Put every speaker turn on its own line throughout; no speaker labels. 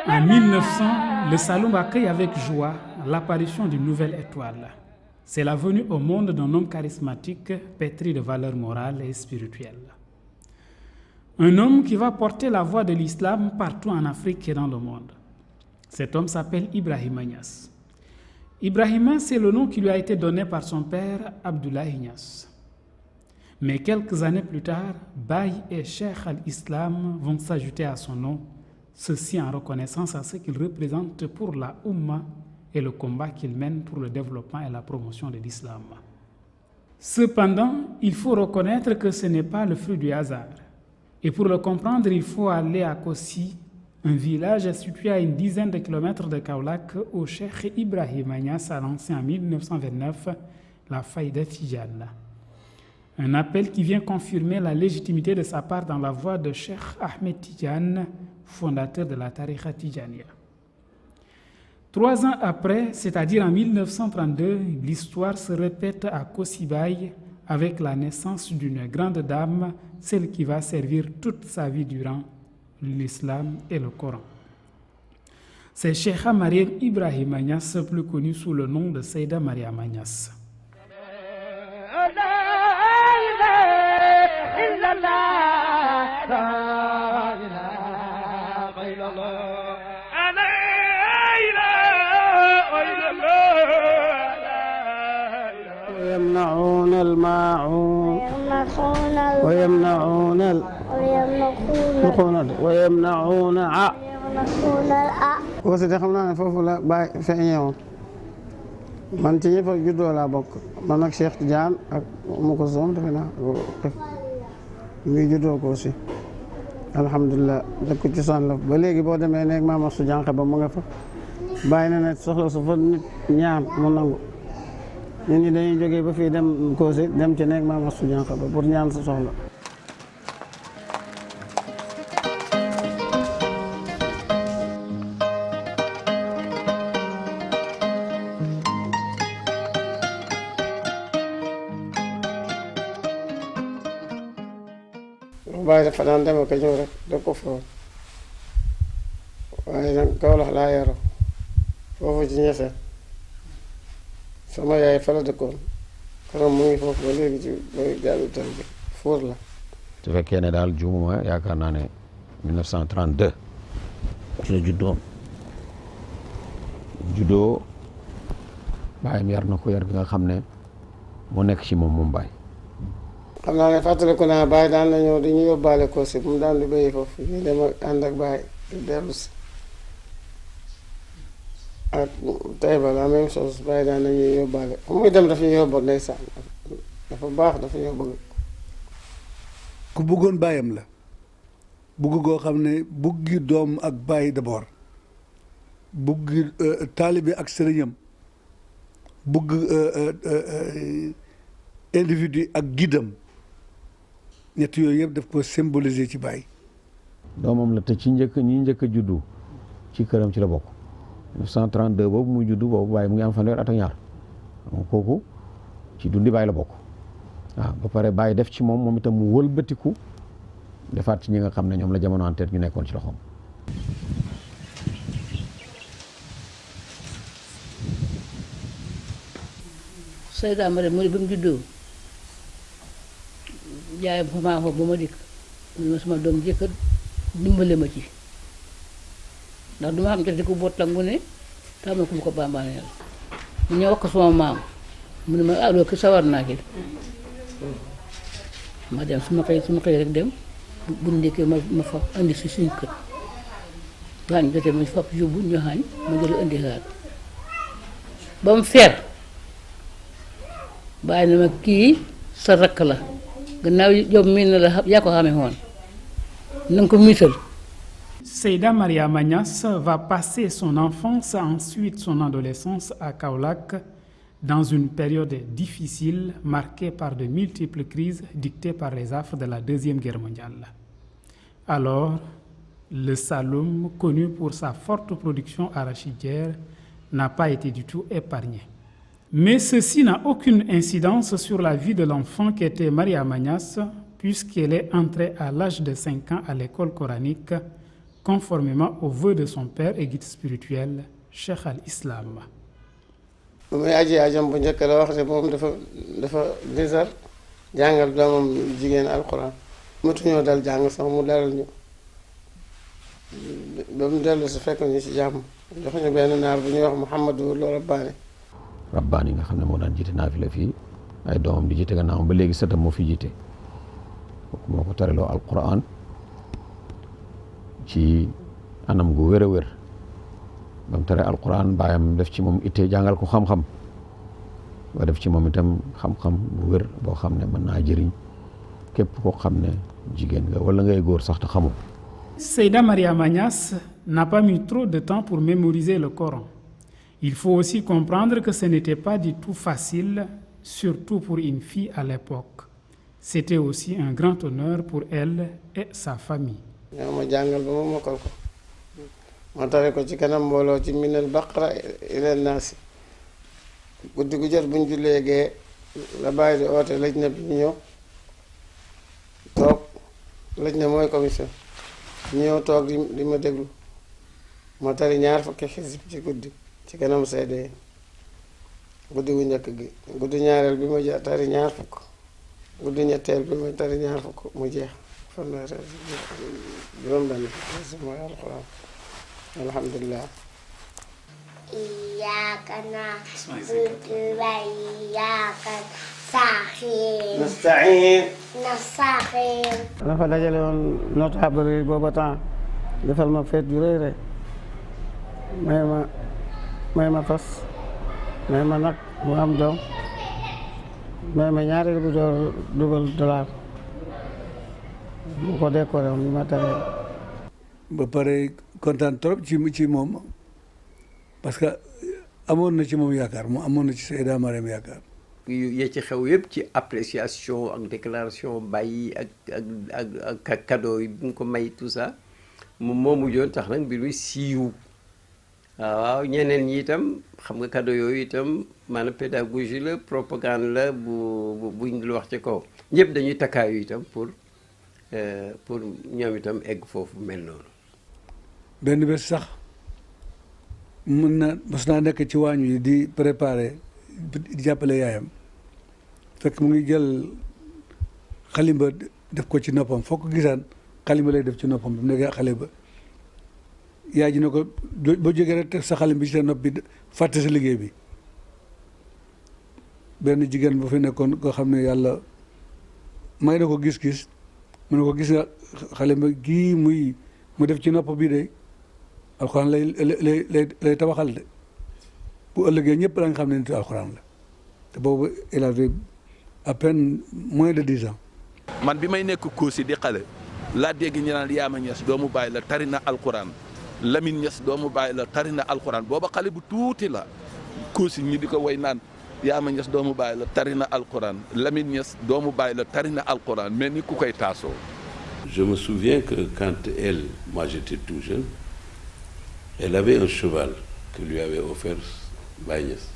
En 1900, le Saloum accueille avec joie l'apparition d'une nouvelle étoile. C'est la venue au monde d'un homme charismatique, pétri de valeurs morales et spirituelles. Un homme qui va porter la voix de l'islam partout en Afrique et dans le monde. Cet homme s'appelle Ibrahima Niass. Ibrahima, c'est le nom qui lui a été donné par son père, Abdoulaye Niass. Mais quelques années plus tard, Baye et Cheikh al-Islam vont s'ajouter à son nom, ceci en reconnaissance à ce qu'il représente pour la Oumma et le combat qu'il mène pour le développement et la promotion de l'islam. Cependant, il faut reconnaître que ce n'est pas le fruit du hasard. Et pour le comprendre, il faut aller à Kossi, un village situé à une dizaine de kilomètres de Kaolack, où Cheikh Ibrahima Niass a lancé en 1929 la Faïda Tidjane. Un appel qui vient confirmer la légitimité de sa part dans la voix de Cheikh Ahmed Tidjane, fondateur de la Tariqa Tidjaniya. 3 ans après, c'est-à-dire en 1932, l'histoire se répète à Kossi Baye avec la naissance d'une grande dame, celle qui va servir toute sa vie durant l'islam et le Coran. C'est Cheikha Mariam Ibrahima Niass, plus connue sous le nom de Seyda Mariama Niass.
ويمنعون الماعون ويمنعون ويمنعون aussi de xam naa ne foofu la Baye feeñewoon man ci ñëpp juddoo laa bokk man ak Cheikh Tidiane ak mu ko soom defe naa muy juddoo ko aussi alhamdulilah dëkk cosaan la ba léegi boo demee nekk maama su jànq ba mu nga fa bàyyi na ne soxla su fa nit ñaan mu nangu ñun ñi dañuy jógee ba fii dem Kossy dem ci nekk maama su jànq ba pour ñaan sa soxla. Baye dafa daan dem ak a ñëw rek da ko fa waaye nag Kaolack laa yaroo foofu ci Niassène sama yaay fa la dëkkoon kanam mu ngi foofu ba léegi ci bay jaabi tal bi Fuur la.
su fekkee ne daal juumuma yaakaar naa ne 1932 ci la juddoo baayam yar na ko yar bi nga xam ne moo nekk ci moom Baye.
xam naa ne fàttaliku naa Baye daan na ñëw dañuy yóbbaale Kossy mu daan di béyi foofu ñu dem ak ànd ak Baye di dellu si ak Taïba la même chose Baye daan nañuy yóbbaale fu muy dem dafa ñuy yóbbu ndeysaan dafa baax dafa ñoo bëgg.
ku bëggoon baayam la bëgg goo xam ne bëggi doom ak Baye d'abord bëgg taalibe ak sëriñam bëgg individu ak guidam ñett yooyu yëpp daf ko symboliser ci Baye.
doomam la te ci ñi njëkk a juddu ci këram ci la bokk 1932 boobu muy juddu boobu Baye mu ngi am fanweer at ak ñaar donc kooku ci dundi Baye la bokk waaw ba pare Baye def ci moom itam mu wëlbatiku defaat ci ñi nga xam ne ñoom la jamono en tête ñu nekkoon ci loxoom.
Seyda Mariam mu ne ba mu juddoo jaayam fa maa foofu ba ma dikk mu ne ma sama doom jëkkër dimbale ma ci ndax du ma xam te di ko boot la mu ne tax ma ko bu ko bambaaneel mu ñëw wax ko sama maam mu ne ma ah loolu ki sawar naa ci ma dem su ma xëy rek dem bu ndekkee ma fa indi si suñu kër waañ jotee ma fab yóbbu ñu xaañ ma jël indi xaar ba mu feer bàyyi na ma kii sa rakk la gannaaw yow mii na la yaa ko xamee woon na nga ko miisal.
Seyda Mariama Niass va passer son enfance, ensuite son adolescence à Kaolack, dans une période difficile marquée par de multiples crises dictées par les affres de la Deuxième Guerre mondiale. Alors, le Saloum, connu pour sa forte production arachidière, n'a pas été du tout épargné. Mais ceci n'a aucune incidence sur la vie de l'enfant qu'était Mariama Niass, puisqu'elle est entrée à l'âge de 5 ans à l'école coranique, conformément aux vœux de son père et guide spirituel, Cheikh al-Islam.
bu muy ajam bu njëkk la wax ne moom dafa nisar jàngal doomam jigéen alxuraan mëtuñoo dal jàng sax mu dalal ñu ba mu dellu si fekk ñu ci jàmm jox ñu benn naar bu ñuy wax Mouhamadou Lo
Rabbaani nga xam ne moo daan jiite naafila fii ay doomam di jiite gannaawam ba léegi sëtam moo fi jiite kooku moo ko tareloo alquran ci anam gu wér a wér ba mu tare alquran baayam def ci moom itte jàngal ko xam-xam ba def ci moom itam xam-xam bu wér boo xam ne mën naa jëriñ képp koo xam ne jigéen nga wala ngay góor sax te xamul.
Seyda Mariama Niass n'a pas mis trop de temps pour mémoriser le Coran. Il faut aussi comprendre que ce n'était pas du tout facile, surtout pour une fille à l'époque. C'était aussi un grand honneur pour elle et sa famille.
ñoo ma jàngal ba ma mokkal ko ma tare ko ci kanam mbooloo ci minal baqara ilal naasi guddi gu jot buñ jullee gee la bàyyi di oote lëj na bi ñu ñëw toog lëj na mooy commission ñu ñëw toog di ma déglu ma tari 2 fukki xisib ci guddi ci kanam seede yi guddi gu njëkk gi guddi ñaareel bi ma tari 2 fukk guddi ñetteel bi ma tari 2 fukk mu jeex fanweer juróom benn fukk mooy alxuraan alhamdulilah.
Iyyaka na'budu wa iyyaka nasta'iin.
dafa dajale woon notable yi booba temps defal ma feet ju rëy rëy may ma fas may ma nag mu am doom may ma ñaareel bu door dugal dollar mu ko décoré woon ma tere.
ba pare kontaan trop ci moom parce que amoon na ci moom yaakaar mu amoon na ci Seyda Mariam yaakaar.
yee ci xew yëpp ci appréciation ak déclaration bàyyi ak cadeau yi bu nga ko may tout ça moom moo mujjoon tax nag mbir mi siiw waaw ñeneen ñi itam xam nga cadeau yooyu itam maanaam pédagogie la propagande la buñ dul wax ci kaw ñëpp dañuy takkaayu itam pour ñoom itam egg foofu mel noonu.
benn bés sax mos naa nekk ci waañ wi di préparer di jàppale yaayam fekk mu ngi jël xalimba def ko ci noppam foo ko gisaan xalimba lay def ci noppam bi mu nekkee xale ba yaay ji ne ko boo jógee rek teg sa xalim bi ci sa nopp bi fàtte sa liggéey bi benn jigéen bu fi nekkoon koo xam ne yàlla may na ko gis-gis mu ne ko gis nga xalimba gii mu def ci nopp bi de alxuraan lay tabaxal de bu ëllëgee ñëpp da nga xam ne nitu alxuraan la te boobu il avait à peine moins de 10 ans.
man bi may nekk Kossy di xale laa dégg ñu naan Yaama Ñas doomu baay la tari na alxuraan Lamine Ñas doomu baay la tari na alxuraan booba xale bu tuuti la Kossy ñi di ko way naan Yaama Ñas doomu baay la tari na alxuraan Lamine Ñas doomu baay la tari na alxuraan mais ni ku koy taasoo.
Je me souviens que quand moi j'étais tout jeune, elle avait un cheval que lui avait offert Baye Niass.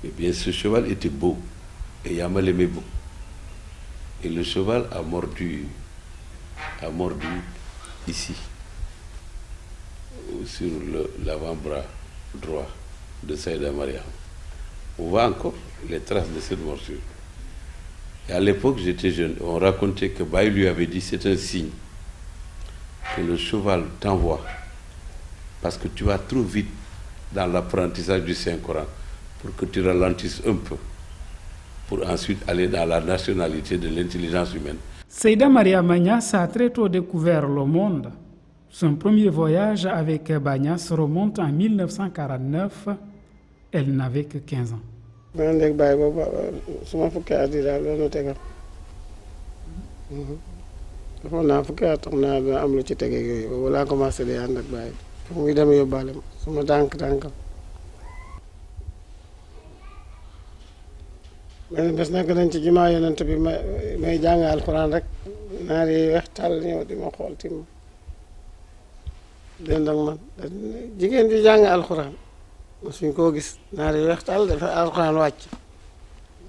Eh bien, ce cheval était beau et Yama l'aimait beaucoup. Et le cheval a mordu ici, sur l'avant-bras droit de Seyda Mariam. On voit encore les traces de cette morsure. Et à l'époque, j'étais jeune. On racontait que Baye lui avait dit c'est un signe que le cheval t'envoie parce que tu vas trop vite dans l'apprentissage du Saint-Coran pour que tu ralentisses un peu pour ensuite aller dans la nationalité de l'intelligence humaine.
Seyda Mariama Niass a très tôt découvert le monde. Son premier voyage avec Baye Niass remonte en 1949. Elle n'avait que 15 ans.
ma ndeg bàyyi boobu su ma fukki at yi daal loolu tegal defoon naa fukki at xam naa dina am lu ci tege yooyu boobu laa commencé di ànd ak bàyyi fu muy dem yóbbaale ma su ma tànkam benn bés nekk nañ ci jumaa yonent bi may jàng alxuraan rek naar yi weex tàll ñëw di ma xool tim dend ak man jigéen di jàng alxuraan suñ koo gis naar yi weex tàll dafa alxuraan wàcc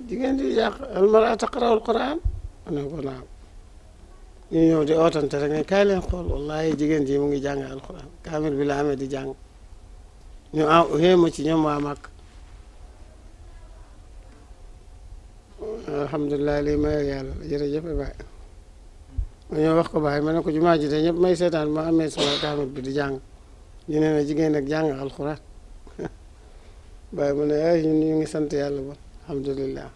jigéen di jàng almara taqra'ul Qur'an ma ne ko naam ñu ñëw di ootante rek ne kaay leen xool wallahi jigéen ji mu ngi jàng alquran kaamil bi la amee di jàng ñu xéema ci ñoom waa Màkk alhamdulilah lii may yàlla jërëjëf baay ma ñëw wax ko baay ma ne ko jumaa ji de ñëpp may seetaan ma amee sama kaamil bi di jàng ñu ne na jigéen ak jàng alquran baay mu ne ay ñun ñu ngi sant yàlla ba alhamdulilah.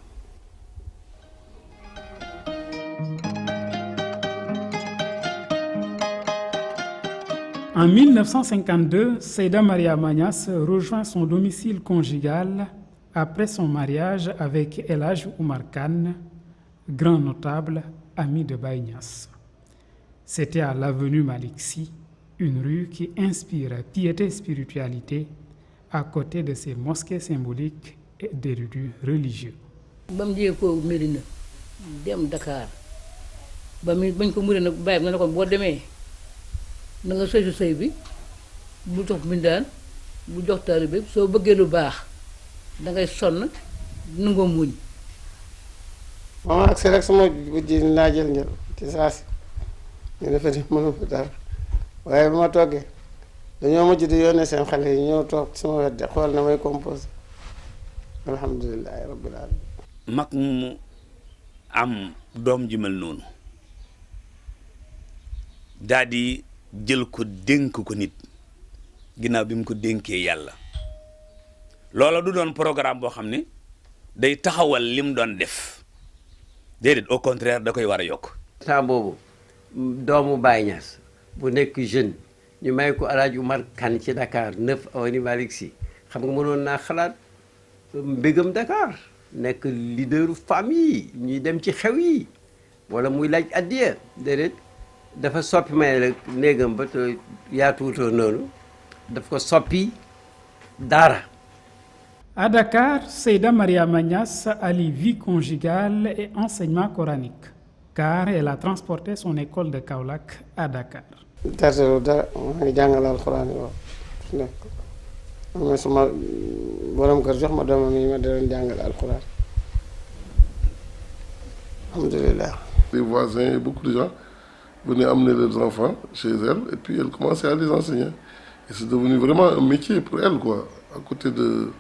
En 1952, Seyda Mariama Niass rejoint son domicile conjugal après son mariage avec El Hadj Oumar Kane, grand notable, ami de Baye Niass. C'était à l'avenue Malick Sy, une rue qui inspire piété et spiritualité à côté de ses mosquées symboliques et d'érudits religieux.
ba mu jiyee ko Medina dem Dakar bañ ko muree nag bàyyi na ne ko boo demee na nga sëy su sëy bi bu jox mbindaan bu jox taalibe soo bëggee lu baax dangay sonn nangoo muñ.
ma agsi rek sama guddi naa jël njël ci saa si ñu defe ni mënu fa dara waaye ba ma toggee dañoo mujj di yónnee seen xale yi ñëw toog sama wet de xool na may composé alhamdulilahi rabbil alamin.
mag mu am doom ji mel noonu daal di jël ko dénk ko nit ginnaaw bi mu ko dénkee yàlla loola du doon programme boo xam ne day taxawal lim doon def déedéet au contraire da koy war a yokk.
temps boobu doomu Baye Niass bu nekk jeune ñu may ko El Hadj Oumar Kane ci Dakar 9 avenue Malick Sy xam nga mënoon naa xalaat mbégam Dakar nekk leaderu famille ñuy dem ci xew yi wala muy laaj addiya déedéet dafa soppi may rek néegam ba te yaatuwutoo noonu daf ko soppi daara.
À Dakar, Seyda Mariama Niass allie vie conjugale et enseignement coranique, car elle a transporté son école de Kaolack à Dakar.
tartelu dara maa ngi jàngal alxuraan yi waaw su nekk am na suma borom kër jox ma doomam yi ma doon jàngal alxuraan alhamdulilah.
Les voisins et beaucoup de gens venaient amener leurs enfants chez elle et puis elle commençait à les enseigner et c'est devenu vraiment un métier pour elle quoi, à côté de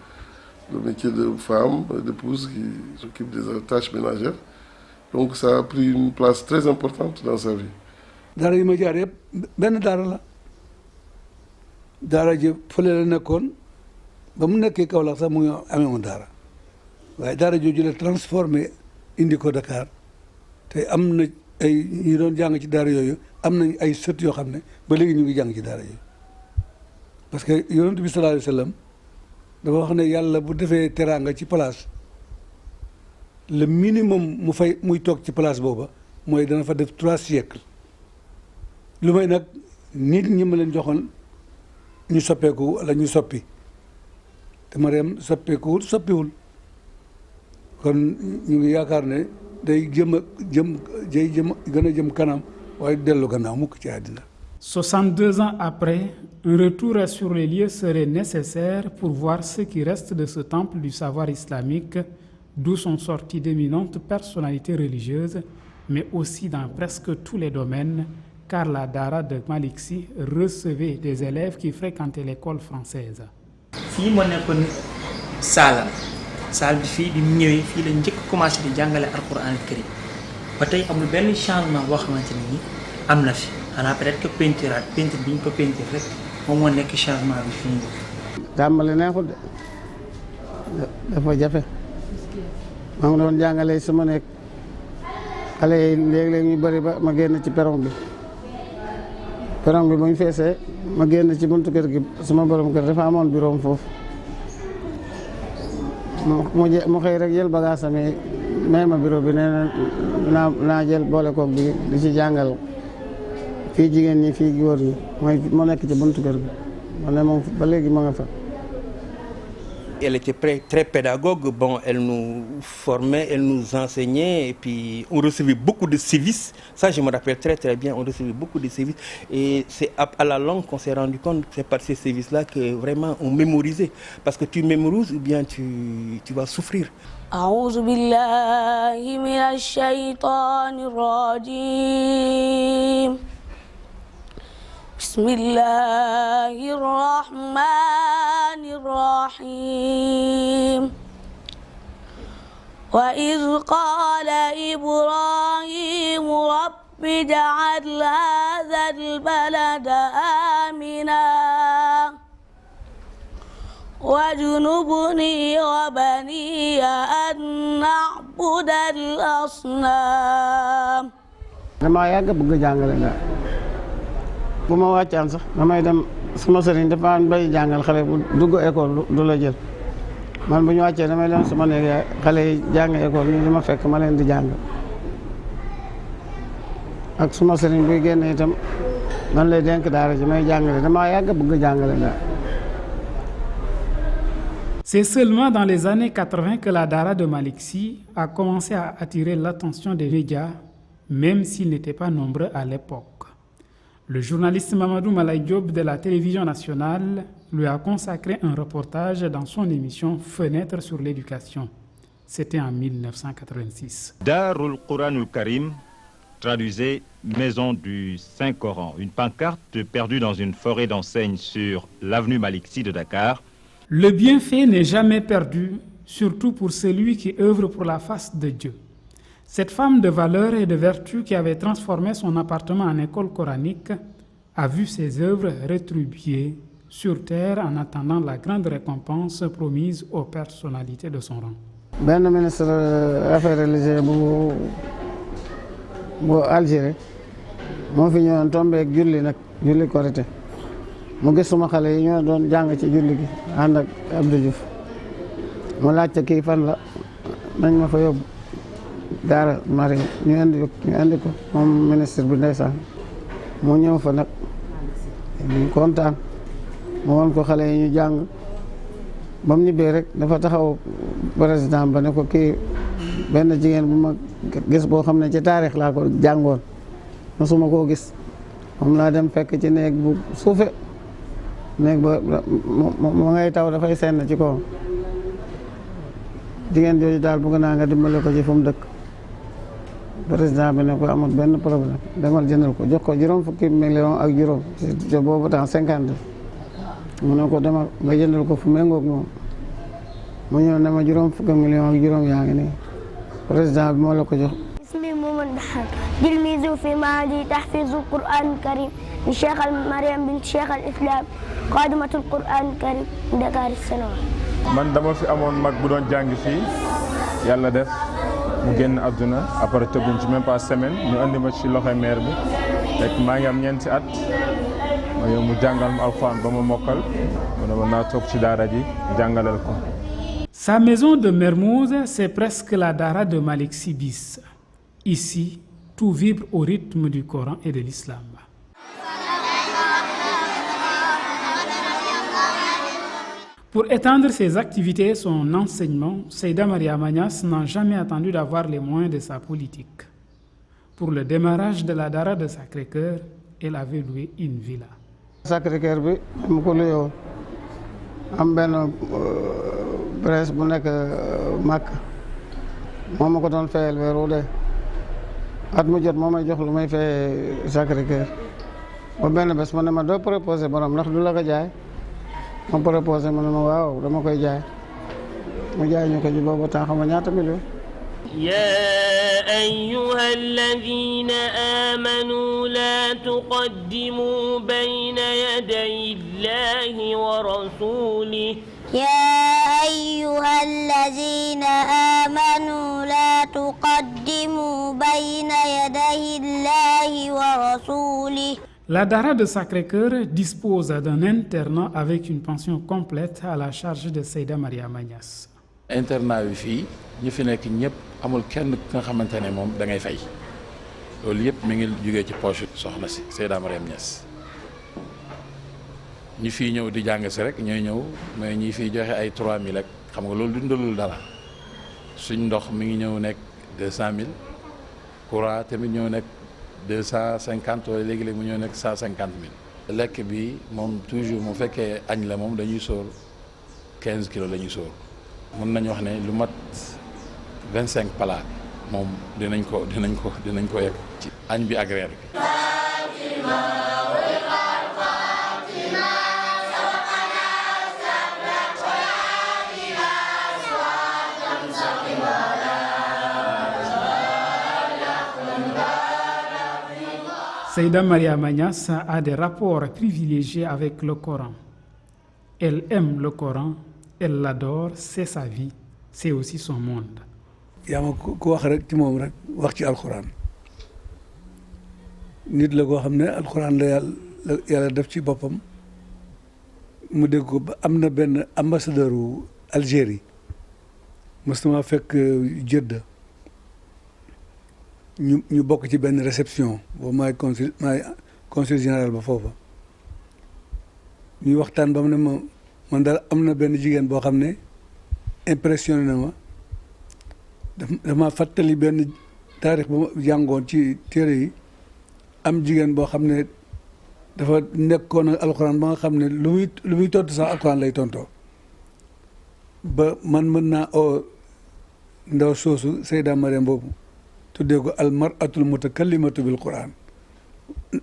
le métier de femme, d'épouse qui s'occupe des tâches ménagères. Donc ça a pris une place très importante dans sa vie.
daara yi ma jaar yëpp benn daara la daara ji fële la nekkoon ba mu nekkee Kaolack sax mu ngi amee woon daara waaye daara jooju la transformé indi ko Dakar te am na ay ñi doon jàng ci daara yooyu am nañ ay sët yoo xam ne ba léegi ñu ngi jàng ci daara yooyu parce que yonent bi sallallahu alayhi wa sallam dafa wax ne yàlla bu defee teraanga ci place le minimum mu fay muy toog ci place booba mooy dana fa def 3 siècles lu may nag nit ñi ma leen joxoon ñu soppeeku wala ñu soppi te Mariam soppeekuwul soppiwul kon ñu ngi yaakaar ne day gën a jëm kanam waaye dellu gannaaw mukk ci àddina.
62 ans après, un retour sur les lieux serait nécessaire pour voir ce qui reste de ce temple du savoir islamique, d'où sont sorties d'éminentes personnalités religieuses, mais aussi dans presque tous les domaines, car la Dara de Malick Sy recevait des élèves qui fréquentaient l'école française.
fii moo nekkoon saalam saal bi fii bi mu ñëwee fii la njëkk commencé di jàngale alquran al karim ba tey amul benn changement boo xamante ne ni am na fi xanaa peut-être que peinture bi ñu ko peinture rek moom moo nekk changement bi fii.
tàmbali neexul de dafa jafe maa ngi doon jàngale sama nekk xale yi léeg-léeg ñu bëri ba ma génn ci perron bi bu ñu feesee ma génn ci buntu kër gi sama borom kër dafa amoon bureau foofu mu xëy rek jël bagage am yi may ma bureau bi nee na naa jël boole koog bi di ci jàngal fii jigéen ñi fii góor ñi mooy moo nekk ci buntu kër gi ma ne moom ba léegi ma nga fa
elle était très pédagogue. Bon, elle nous formait, elle nous enseignait, et puis on recevait beaucoup de sévices. Ça, je me rappelle très très bien, on recevait beaucoup de sévices. Et c'est à la longue qu'on s'est rendu compte que c'est par ces sévices-là que vraiment on mémorisait. Parce que tu mémorises ou bien tu vas souffrir.
أعوذ بالله من الشيطان الرجيم بسم الله الرحمن الرحيم وإذ قال إبراهيم رب اجعل هذا البلد آمنا واجنبني وبني أن نعبد الأصنام.
damaa yàgg bëgg jàngale nga bu ma wàccaan sax damay dem sama sëriñ dafa am bay jàngal xale bu dugg école du la jël man bu ñu wàccee damay dem sama néeg xale yi jàng école ñu di ma fekk ma leen di jàng ak suma sëriñ buy génn itam man lay dénk daara ji may jàngale damaa yàgg bëgg jàngale nga.
C'est seulement dans les années 80 que la Dara de Malick Sy a commencé à attirer l'attention des médias, même s'ils n'étaient pas nombreux à l'époque. Le journaliste Mamadou Malaye Diop de la télévision nationale lui a consacré un reportage dans son émission Fenêtre sur l'éducation. C'était en 1986.
Darul Quranul Karim traduisait Maison du Saint-Coran, une pancarte perdue dans une forêt d'enseignes sur l'avenue Malick Sy de Dakar.
Le bienfait n'est jamais perdu, surtout pour celui qui œuvre pour la face de Dieu. Cette femme de valeur et de vertu qui avait transformé son appartement en école coranique a vu ses œuvres rétribuées sur terre en attendant la grande récompense promise aux personnalités de son rang.
benn ministre affaires religieuses bu Algérie moo fi ñëwoon tombé ak julli Korité mu gis suma xale yi ñoo doon jàng ci julli gi ànd ak Abdou Diouf mu laajte kii fan la nañ ma fa yóbbu Daara Mariam ñu indi ko moom ministre bi ndeysaan mu ñëw fa nag ñu kontaan mu won ko xale yi ñu jàng ba mu ñibbee rek dafa taxaw président ba ne ko kii benn jigéen bu ma gis boo xam ne ci taarix laa ko jàngoon mosuma koo gis moom laa dem fekk ci néeg bu suufe néeg ba mu ngay taw dafay senn ci kaw jigéen jooju daal bëgg naa nga dimbale ko ci fu mu dëkk président bi ne ko amul benn problème demal jëndal ko jox ko juróom fukki million ak juróom ci boobu temps 50 mu ne ko demal nga jëndal ko fu méngoog moom mu ñëw ne ma juróom fukki million ak juróom yaa ngi nii président bi moo la ko jox.
اسمي مومن دحان تلميذ في معهد تحفيظ القرآن الكريم من شيخ مريم بنت شيخ الإسلام قادمة القرآن الكريم دكار السنوات.
man dama fi amoon mag bu doon jàng fii yàlla def mu génn àdduna après tëgguñ ci même pas semaine ñu andi ma ci loxoy maire bi rek maa ngi am ñeenti at ma yow mu jàngal ma alxuraan ba ma mokkal mu ne ma naa toog ci daara ji jàngalal ko.
Sa maison de Mermoz, c'est presque la Dara de Malick Sy bis. Ici, tout vibre au rythme du Coran et de l'islam. Pour étendre ses activités et son enseignement, Seyda Mariama Niass n'a jamais attendu d'avoir les moyens de sa politique. Pour le démarrage de la Dara de Sacré-Cœur, elle avait loué une villa.
Sacré-Cœur bi mu ko luye woon am benn presse bu nekk Makka moom ma ko doon fayal weer wu dee at mu jot moo may jox lu may fay Sacré-Cœur ba benn bés ma ne ma doo proposé borom ndax du la ko jaay ma proposé ma ne ma waaw dama koy jaay mu jaay ñu ko ji boobu temps xam nga ñaata million.
يا أيها الذين آمنوا لا تقدموا بين يدي الله ورسوله
يا أيها الذين آمنوا لا تقدموا بين يدي الله ورسوله.
La Dara de Sacré-Cœur dispose d'un internat avec une pension complète à la charge de Seyda Mariama Niass.
internat bi fii ñi fi nekk ñëpp amul kenn ki nga xamante ne moom da ngay fay loolu yëpp mi ngi jógee ci poche soxna si Seyda Mariam Niass ñi fii ñëw di jàng si rek ñooy ñëw mais ñi fiy joxe ay 3000 ak xam nga loolu dundalul dara suñ ndox mi ngi ñëw nekk 200 000 courant tamit ñëw nekk 250 wala léegi-léegi mu ñëw nekk 150 000. lekk bi moom toujours mu fekkee añ la moom dañuy sóor 15 kilos la ñuy sóor mun nañu wax ne lu mat 25 palaat moom dinañ ko yegg ci añ bi ak reer bi.
Seyda Mariama Niass a des rapports privilégiés avec le Coran. Elle aime le Coran, elle l'adore, c'est sa vie, c'est aussi son monde.
yaa ma ku wax rek ci moom rek wax ci alxuraan nit la koo xam ne alxuraan la yàlla def ci boppam mu dégg ko ba am na benn ambassadeur wu Algérie mos na ma fekk Jeddah ñu bokk ci benn réception boobu maay consul général ba foofa ñuy waxtaan ba mu ne ma man daal am na benn jigéen boo xam ne impressionné na ma dafa ma fàttali benn taarix ba ma jàngoon ci téere yi am jigéen boo xam ne dafa nekkoon ak alxuraan ba nga xam ne lu muy tontu sax alxuraan lay tontoo ba man mën naa oo ndaw soosu Seyda Mariam boobu tuddee ko al mar'atul mutakallimatu bil Qur'an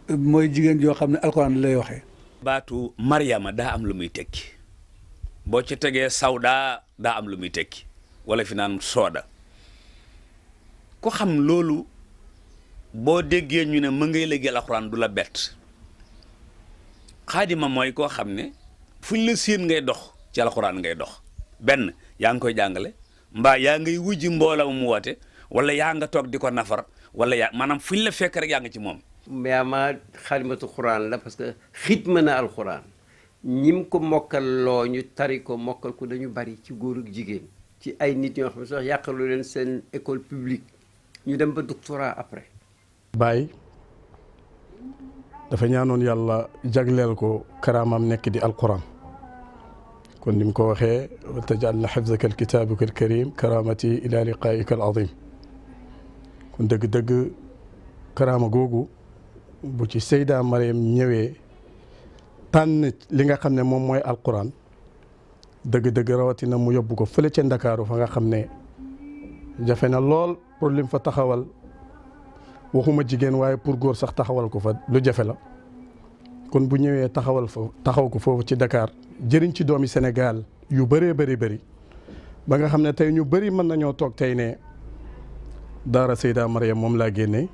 mooy jigéen joo xam ne alxuraan lay waxee.
baatu Mariama daa am lu muy tekki boo ci tegee Sawda daa am lu muy tekki wala fi naan Sooda ko xam loolu boo déggee ñu ne ma ngay liggéeyal alxuraan du la bett xaadima mooy koo xam ne fuñ la séen ngay dox ci alxuraan ngay dox benn yaa ngi koy jàngale mbaa yaa ngay wujji mbooloo mu woote wala yaa nga toog di ko nafar wala yaa maanaam fuñ la fekk rek yaa nga ci moom.
mais ma xalimatu xuraan la parce que xitma na alxuraan ñim ko mokkal loo ñu tari ko mokkal ko dañu bari ci góor ak jigéen ci ay nit ñoo xam ne sax yàqalu leen seen école publique ñu dem ba doctorat après.
Baay dafa ñaanoon yàlla jagleel ko karaamam nekk di alquran kon ni mu ko waxee wa taj'alna hifzaka alkitaabika alkarim karamati ila liqaa'ika alazim kon dëgg-dëgg karaama googu bu ci Seyda Mariam ñëwee tànn li nga xam ne moom mooy alquran dëgg-dëgg rawatina mu yóbbu ko fële ca Ndakaaru fa nga xam ne jafe na lool pour lim fa taxawal waxuma jigéen waaye pour góor sax taxawal ko fa lu jafe la kon bu ñëwee taxaw ko foofu ci Dakar jëriñ ci doomi Sénégal yu bëree bëri ba nga xam ne tey ñu bëri mën nañoo toog tey ne daara Seyda Mariam moom laa génnee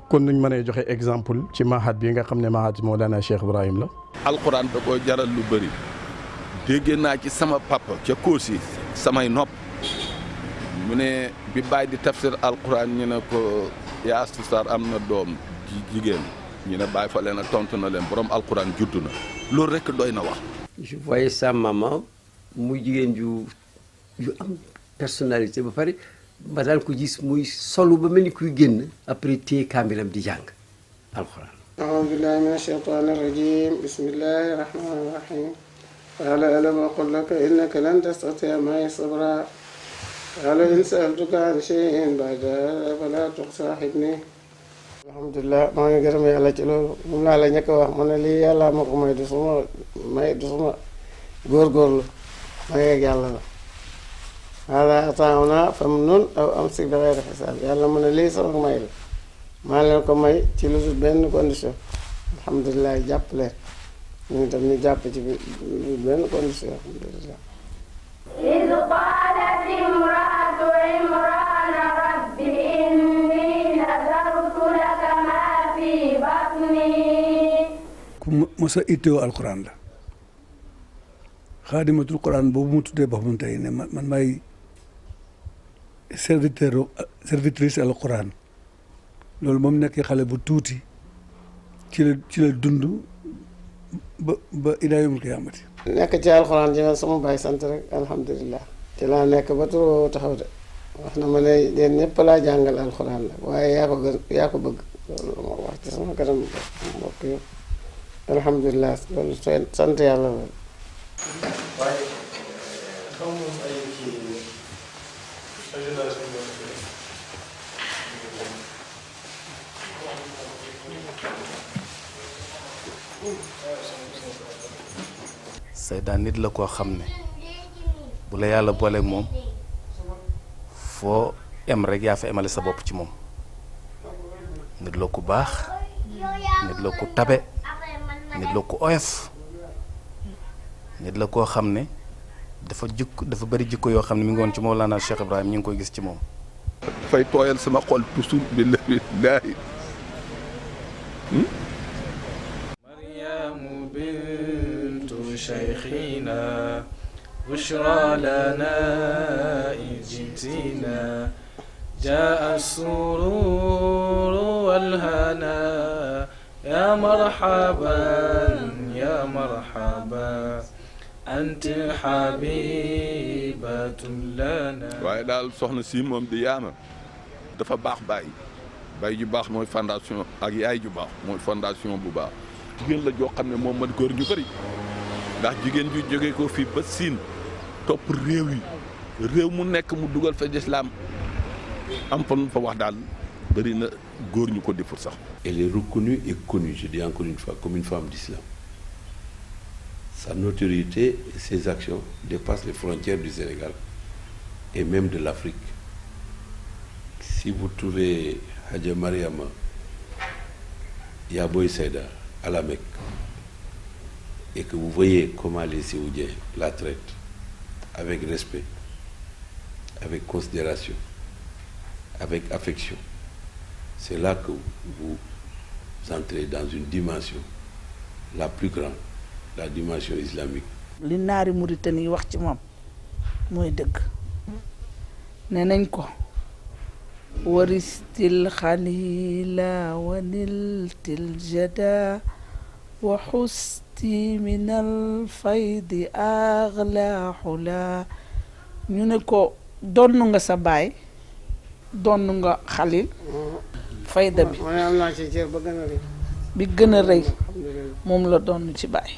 kon nuñ mënee joxe exemple ci mahad bi nga xam ne mahad Mawlana Cheikh Ibrahim la.
alxuraan da koo jaral lu bëri dégg naa ci sama papa ca Koosi samay nopp mu ne bi bàyyi di tafsir alxuraan ñu ne ko yaa Astou Sarr am na doom jigéen ñu ne bàyyi fa leen a tontu na leen borom alxuraan juddu na loolu rek doy na wax.
je voyais sa maman muy jigéen ju am personnalité ba pare ma daan ko gis muy solu ba mel ni kuy génn après téye kaamilam di jàng alxuraan.
أعوذ بالله من الشيطان الرجيم بسم الله الرحمن الرحيم قال ألم أقل لك إنك لن تستطيع معي صبرا قال إن سألتك عن شيء بعد فلا تصاحبني alhamdulilah maa ngi gërëm yàlla ci loolu moom laa la ñëkk a wax ma ne lii yàlla ma ko may du suma góorgóorlu may ak yàlla la hada atauna famnun aw amsik bi xayri xisaab yàlla mu ne lii sama may la maa leen ko may ci lu dul benn condition alhamdulilah jàpp leen ñu ngi tam ñu jàpp ci lu dul benn condition alhamdulilah
إذ قالت امرأة عمران رب إني نذرت لك ما في بطني
ku mos a ittewoo alquran la xaadimatul quran boobu mu tuddee boppam tey ne man may servitrice alquran loolu moom nekkee xale bu tuuti ci la dund ba ilaa yawmil qiyaamati
nekk ci alxuraan ji sama baay sant rek alhamdulilah ci laa nekk ba turoo taxaw de wax na ma ne yéen ñëpp laa jàngal alxuraan la waaye yaa ko bëgg loolu moo wax ci sama kanam mbokk yëpp alhamdulilah loolu sant yàlla la
Seyda nit la koo xam ne bu la yàlla booleeg moom foo em rek yaa fa emale sa bopp ci moom. nit la ku baax, nit la ku tabe, nit la ku oyof, nit la koo xam ne dafa bari jikko yoo xam ne mi ngi woon ci Mawlana Cheikh Ibrahim ñu ngi koy gis ci moom.
dafay tooyal sama xol toujours billahi.
Maryamu bintu shaykhina bushra lana ijtina jaa as-surur wal hana ya marhaban ya marhaban anti habibatun lana.
waaye daal soxna si moom di yaama dafa baax baay ju baax mooy fondation ak yaay ju baax mooy fondation bu baax. jigéen la joo xam ne moom man góor ñu bëri ndax jigéen ju jógee ko fii ba Siin topp réew yi réew mu nekk mu dugal fa lislaam am fa nu fa wax daal bëri na góor ñu ko deful sax.
Elle est reconnue et connue, je dis encore une fois, comme une femme d'islam. Sa notoriété et ses actions dépassent les frontières du Sénégal et même de l'Afrique. Si vous trouvez Hadja Mariama Yaboy Seyda à la Mecque et que vous voyez comment les Séoudiens la traitent avec respect, avec considération, avec affection, c'est là que vous entrez dans une dimension la plus grande, la dimension islamique.
li naari Mauritanie wax ci moom mooy dëgg nee nañ ko waristil xalila waniltil jada wa xusti min al faydi agla xula ñu ne ko donn nga sa baay donn nga xalil fayda bi bi gën a rëy moom la donn ci baay.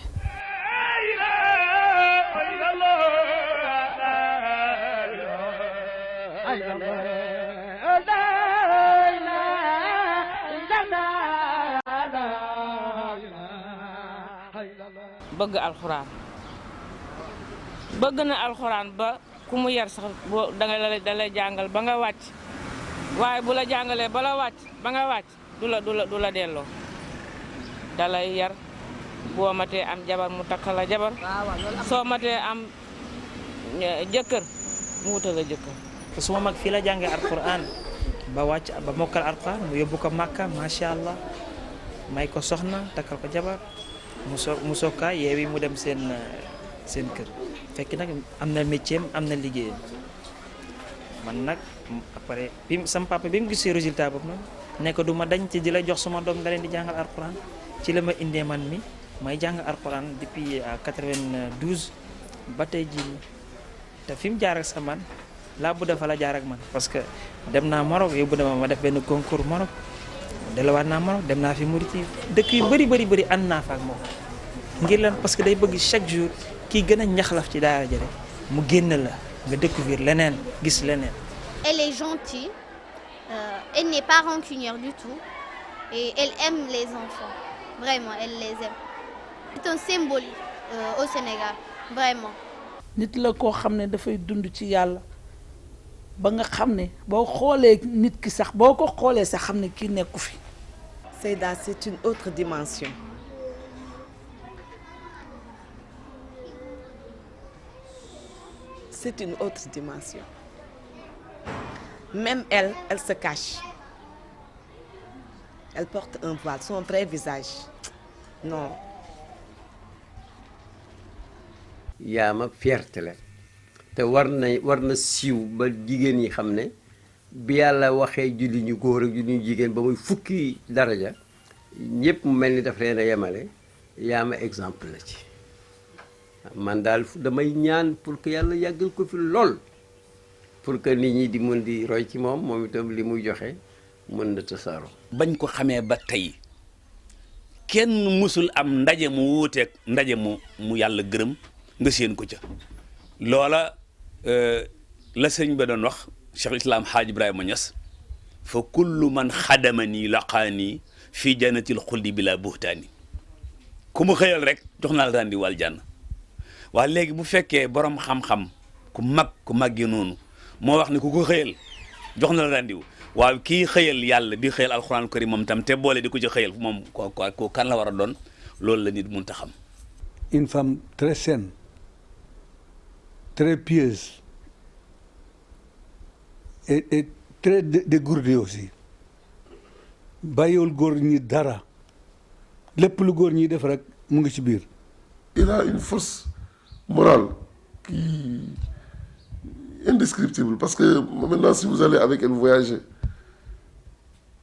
bëgg alxuraan bëgg na alxuraan ba ku mu yar sax boo da lay jàngal ba nga wàcc waaye bu la jàngalee ba nga wàcc du la delloo da lay yar boo matee am jabar mu takk la jabar soo matee am jëkkër mu wutal la jëkkër.
suma mag fii la jàngee alxuraan ba wàcc ba mokkal alxuraan mu yóbbu ko Makka macha allah may ko soxna takkal ko jabar mu sokka yeewi mu dem seen kër fekk nag am na métier am na liggéeyam man nag après bi sama papa bi mu gisee résultat boobu noonu ne ko du ma dañ ci di la jox sama doom nga leen di jàngal alxuraan ci la ma indee man mi may jàng alxuraan depuis 92 ba tey jii te fi mu jaar ak sa man laa bu dafa la jaar ak man parce que dem naa Maroc yóbbu na ma def benn concours Maroc delluwaat naa Maroc dem naa fi Mauritanie dëkk yu bëri ànd naa fa ak moom ngir lan parce que day bëgg chaque jour kii gën a ñaxlaf ci daara jëre mu génn la nga découvrir leneen gis leneen.
Elle est gentille, elle n'est pas rancunière du tout et elle aime les enfants, vraiment elle les aime. C'est un symbole au Sénégal, vraiment.
nit la koo xam ne dafay dund ci yàlla ba nga xam ne boo xoolee nit ki sax boo ko xoolee sax xam ne kii nekku fi.
Seyda, c'est une autre dimension. C'est une autre dimension. Même elle se cache. Elle porte un voile, son vrai visage. Non.
yaama fierté la te war na siiw ba jigéen ñi xam ne bi yàlla waxee julli ñu góor ak julli ñu jigéen ba muy fukki daraja ñëpp mu mel ni daf leen a yemale yaama exemple la ci man daal damay ñaan pour que yàlla yàggal ko fi lool pour que nit ñi di mën di roy ci moom itam li muy joxe mën na tasaaroo.
bañ ko xamee ba tey kenn mësul am ndaje mu wuuteeg ndaje mu yàlla gërëm nga séen ko ca loola la sëñ ba doon wax Cheikh Islam Haaj Ibrahima Niass fa kullu man xadamani laqaani fii jannatil xuldi bila buhtaani ku mu xëyal rek jox naa la rendi wal jànn waa léegi bu fekkee borom xam-xam ku màggee noonu moo wax ne ku ko xëyal jox na la rendiw waaw kii xëyal yàlla di xëyal alxuraan karim moom tam te boole di ko ci xëyal moom ko kan la war a doon loolu la nit mun ta xam.
Une femme très saine, très pieuse et très dégourdie aussi. bàyyiwul góor ñi dara lépp lu góor ñi def rek mu ngi ci biir.
Il a une force morale qui est indescriptible parce que maintenant si vous allez avec elle voyager,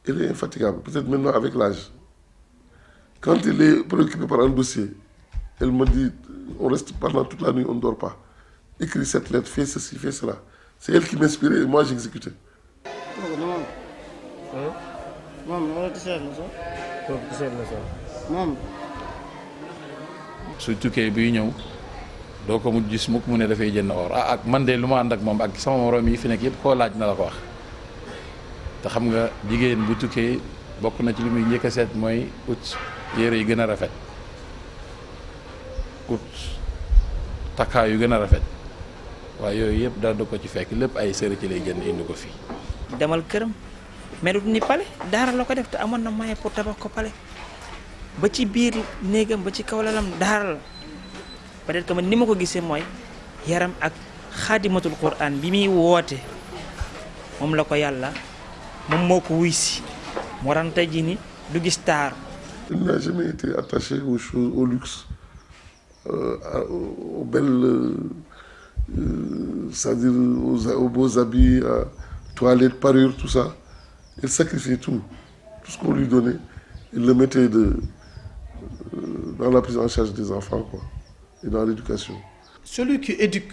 elle est infatigable, peut-être maintenant avec l'âge. Quand elle est préoccupée par un dossier, elle me dit, on reste pendant toute la nuit, on ne dort pas. Écris cette lettre, fais ceci, fais cela. C'est elle qui m'inspirait et moi j'exécutais.
su tukkee bii ñëw doo ko mu gis mukk mu ne dafay jënd or ak man de lu ma ànd ak moom ak sama morom yi fi nekk yëpp koo laaj na la ko wax te xam nga jigéen bu tukkee bokk na ci li muy njëkk a seet mooy ut yére yi gën a rafet ut takkaay yu gën a rafet waaye yooyu yëpp daal du ko ci fekk lépp ay sëri ci lay jënd indi ko fii.
demal këram melut ni pale daara la ko def te amoon na moyen pour tabax ko pale ba ci biir néegam ba ci kaw lalam daara la peut-être que man ni ma ko gisee mooy yaram ak xaadimatul quran bi muy woote moom la ko yàlla moom moo ko wuy si moo tax tey jii ni du gis taar.
Il n'a jamais été attaché aux choses, au luxe, aux belles, c'est-à-dire aux beaux habits, toilettes, parures, tout ça. Il sacrifiait tout ce qu'on lui donnait. Il le mettait dans la prise en charge des enfants, quoi, et dans l'éducation.
Celui qui éduque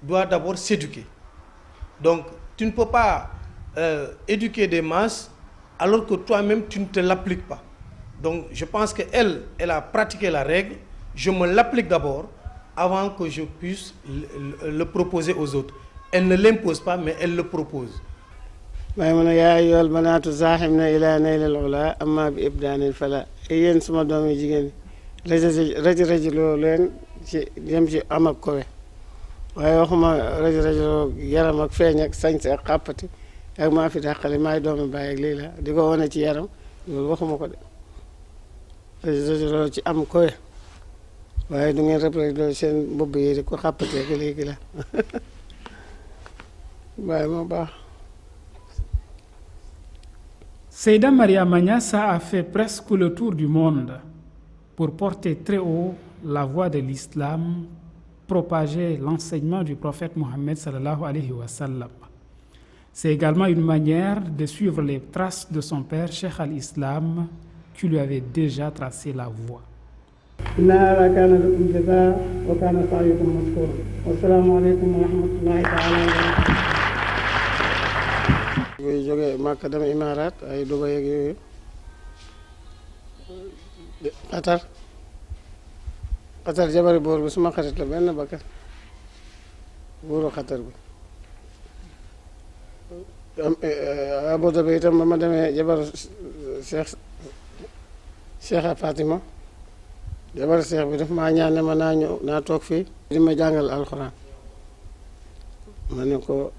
doit d'abord s'éduquer. Donc, tu ne peux pas éduquer des masses alors que toi-même, tu ne te l'appliques pas. Donc, je pense qu'elle a pratiqué la règle. Je me l'applique d'abord avant que je puisse le proposer aux autres. Elle ne l'impose pas, mais elle le propose.
Maymuna yaa ayyuhal banaatu zaaximna ilaa naylil ulaa amma bi ibdaanil falaa yéen suma doom yi jigéen raji loo leen ci jëm ci am ak kowe waaye waxuma raji loo yaram ak feeñ ak sañse ak xàppati ak maa fi dàqale maay doomi bàyyi ak lii la di ko wane ci yaram loolu waxuma ko de raji loo ci am kowe waaye du ngeen rëpp loo seen mbubb yi di ko xàppatee ak léegi la waaye moo baax.
Seyda Mariama Niass a fait presque le tour du monde pour porter très haut la voix de l'islam, propager l'enseignement du prophète Mohammed sallallahu alayhi wa sallam. C'est également une manière de suivre les traces de son père, Cheikh al-Islam, qui lui avait déjà tracé la voie.
buy jógee Màkka dem Imaaraat ay Dubai ak yooyu Qatar jabari boor bi suma xarit la benn bakkat buuru Qatar bi Abu Dhabi itam ba ma demee jabaru Cheikh Fatima jabaru Cheikh bi daf maa ñaan ne ma naa ñëw naa toog fii di ma jàngal alxuraan ma ne ko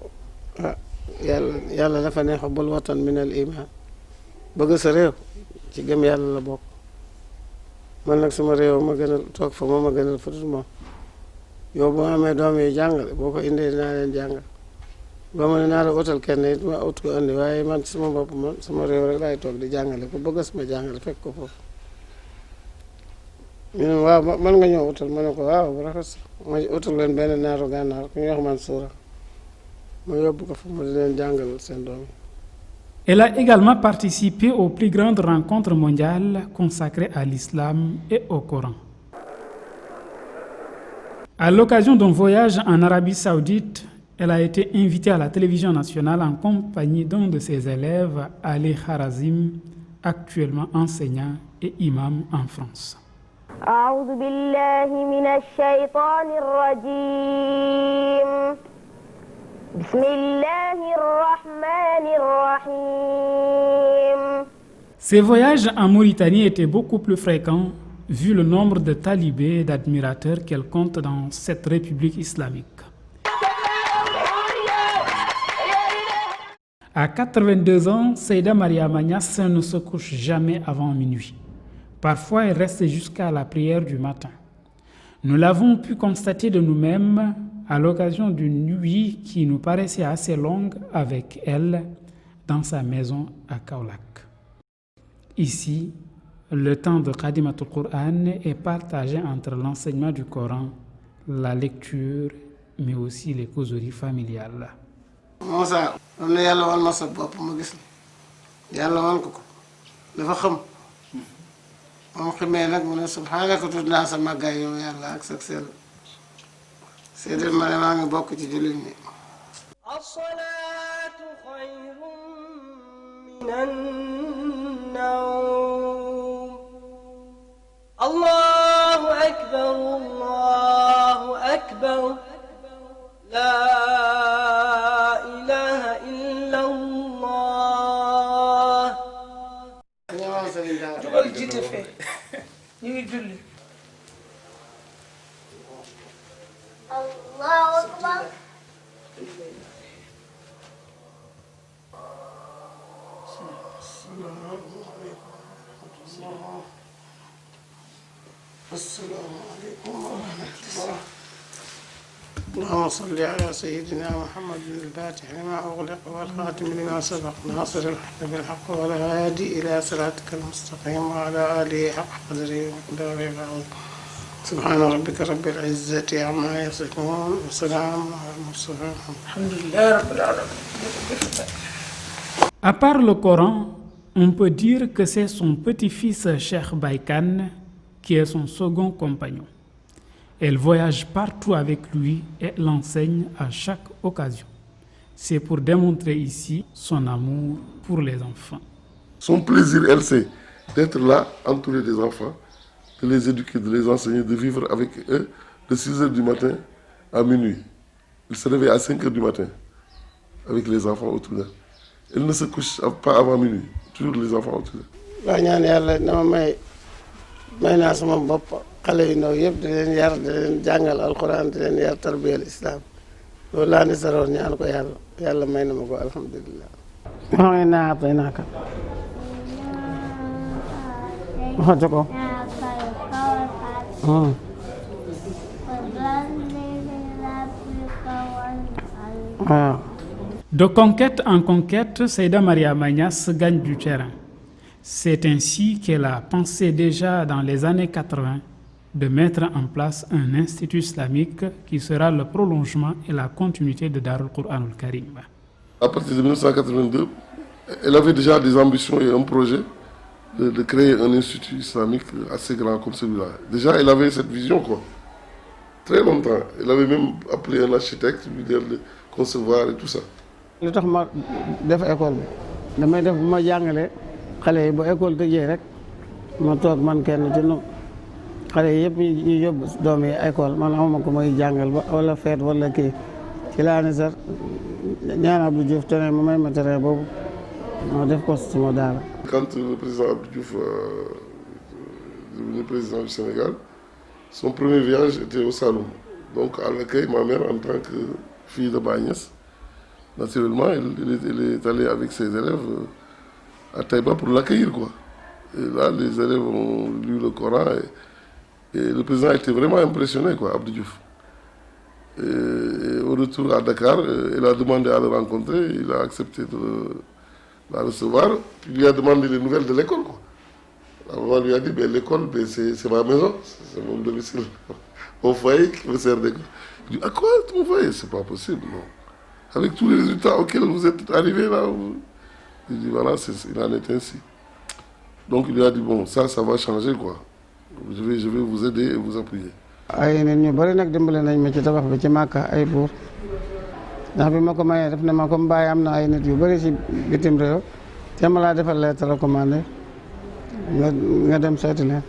yàlla dafa ne xubbul watan min al iman bëgg sa réew ci gëm yàlla la bokk man nag sama réew ma gënal toog fa ma gënal fa moom yow boo amee doom yi jàngale boo ko indee dinaa leen jàngal ba ma ne naa la utal kenn it ma ut ko andi waaye man ci sama bopp man sama réew rek laay toog di jàngale ko bëgg sama jàngale fekk ko foofu ñu ne waaw man nga ñëw utal ma ne ko waaw bu rafet sax ma utal leen benn naaru gànnaar ku ñuy wax man suura.
Elle a également participé aux plus grandes rencontres mondiales consacrées à l'islam et au Coran. À l'occasion d'un voyage en Arabie Saoudite, elle a été invitée à la télévision nationale en compagnie d'un de ses élèves, Ali Kharazim, actuellement enseignant et imam en France.
أعوذ بالله من الشيطان الرجيم بسم الله الرحمن الرحيم.
Ces voyages en Mauritanie étaient beaucoup plus fréquents vu le nombre de talibés et d'admirateurs qu'elle compte dans cette république islamique. À 82 ans, Seyda Mariama Niasse ne se couche jamais avant minuit. Parfois, elle reste jusqu'à la prière du matin. Nous l'avons pu constater de nous-mêmes à l'occasion d'une nuit qui nous paraissait assez longue avec elle dans sa maison à Kaolack. Ici, le temps de Khadimatul Qur'an est partagé entre l'enseignement du Coran, la lecture, mais aussi les causeries familiales.
Moussa am na yàlla wan ma sa bopp ma gis la yàlla wan ko dafa xam moom xamee nag mu ne subhaanaka tudd naa sa màggaay yow yàlla ak sa sell seedeel ma ne maa ngi bokk ci jullit ñi.
As-salaatu xayrun minan nawm. Allahu akbar, Allahu akbar. Laa ilaaha illallah.
Jugal jiite fee ñu ngi julli.
Allahu akbar.
Assalaamu aleykum wa rahmatullah. اللهم صل على سيدنا محمد الفاتح لما أغلق والخاتم لما سبق ناصر الحق بالحق والهادي إلى صراطك المستقيم وعلى آله حق قدره ومقداره العظيم سبحان ربك رب العزة عما يصفون وسلام على المرسلين
الحمد لله رب العالمين.
À part le Coran, on peut dire que c'est son petit-fils Cheikh Baïkan qui est son second compagnon. Elle voyage partout avec lui et l'enseigne à chaque occasion. C'est pour démontrer ici son amour pour les enfants.
Son plaisir, elle sait, d'être là, entourée des enfants, de les éduquer, de les enseigner, de vivre avec eux de 6h du matin à minuit. Il se réveille à 5h du matin avec les enfants autour d'elle. Elle ne se couche pas avant minuit, toujours les enfants autour d'elle.
laa ñaan yàlla dama may naa sama bopp xale yu ndaw yëpp di leen yar di leen jàngal alxuraan di leen yar tarbiyal islam loolu laa ni saroon ñaan ko yàlla yàlla may na ma ko alhamdulilah. maa ngi naa tey naaka waxatu ko. waaw.
De conquête en conquête, Seyda Mariama Niasse gagne du terrain. C'est ainsi qu'elle a pensé déjà dans les années 80 de mettre en place un institut islamique qui sera le prolongement et la continuité de Darul Qur'an al-Karim.
À partir de 1982, elle avait déjà des ambitions et un projet de créer un institut islamique assez grand comme celui-là. Déjà, elle avait cette vision, quoi. Très longtemps. Elle avait même appelé un architecte, lui dire de concevoir et tout ça.
li tax ma def école bi damay def bu ma jàngalee xale yi ba école tëjee rek ma toog man kenn ci ñoom xale yi yëpp ñu yóbbu doom yi école man amuma ko may jàngal ba wala feet wala kii ci laa ne sax ñaan Abdou Diouf terrain ma may ma terrain boobu ma def ko sama daara.
Quand le président Abdou Diouf est devenu président du Sénégal, son premier voyage était au Saloum. Donc à l'accueil, ma mère en tant que fille de Baye Niasse, naturellement, elle est allée avec ses élèves à Taïba pour l'accueillir, quoi. Et là, les élèves ont lu le Coran et le président était vraiment impressionné, quoi, Abdou Diouf. Et au retour à Dakar, elle a demandé à le rencontrer, il a accepté de la recevoir, puis il lui a demandé les nouvelles de l'école, quoi. La maman lui a dit, ben, l'école, ben, c'est ma maison, c'est mon domicile, mon foyer qui me sert d'école. Il dit, à quoi ton foyer? C'est pas possible, non. Avec tous les résultats auxquels vous êtes arrivés là, il dit voilà, il en est ainsi. Donc il lui a dit bon, ça va changer quoi. Je vais vous aider et vous appuyer.
ay nit ñu bari nag dimbale nañ ma ci tabax bi ci Màkka ay buur ndax bi ma ko mayee def ne ma comme Baye am na ay nit yu bari ci bitim réew te ma laa defal lettre recommandé nga dem seeti leen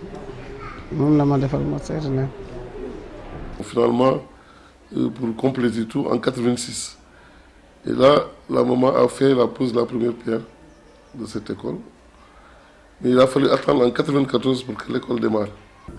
moom la ma defal ma seeti leen.
Finalement, pour compléter tout, en 86. Et là, la maman a fait la pose de la première pierre de cette école. Mais il a fallu attendre en 94 pour que l'école démarre.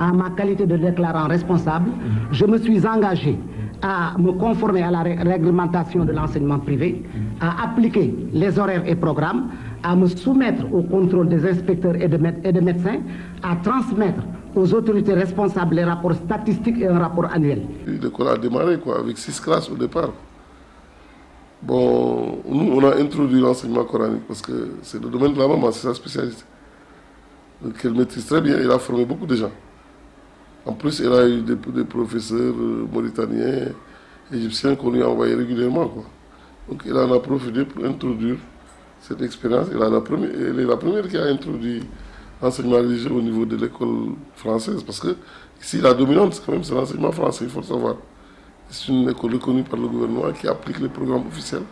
En ma qualité de déclarant responsable, je me suis engagé à me conformer à la réglementation de l'enseignement privé, à appliquer les horaires et programmes, à me soumettre au contrôle des inspecteurs et de médecins, à transmettre aux autorités responsables les rapports statistiques et un rapport annuel.
L'école a démarré avec 6 classes au départ. Bon, nous, on a introduit l'enseignement coranique parce que c'est le domaine de la maman, c'est sa spécialité. Donc elle maîtrise très bien, elle a formé beaucoup de gens. En plus, elle a eu des professeurs mauritaniens, égyptiens qu'on lui a envoyés régulièrement. Donc elle en a profité pour introduire cette expérience. Elle est la première qui a introduit l'enseignement religieux au niveau de l'école française. Parce que ici, la dominante, c'est l'enseignement français, il faut le savoir. C'est une école reconnue par le gouvernement qui applique les programmes officiels.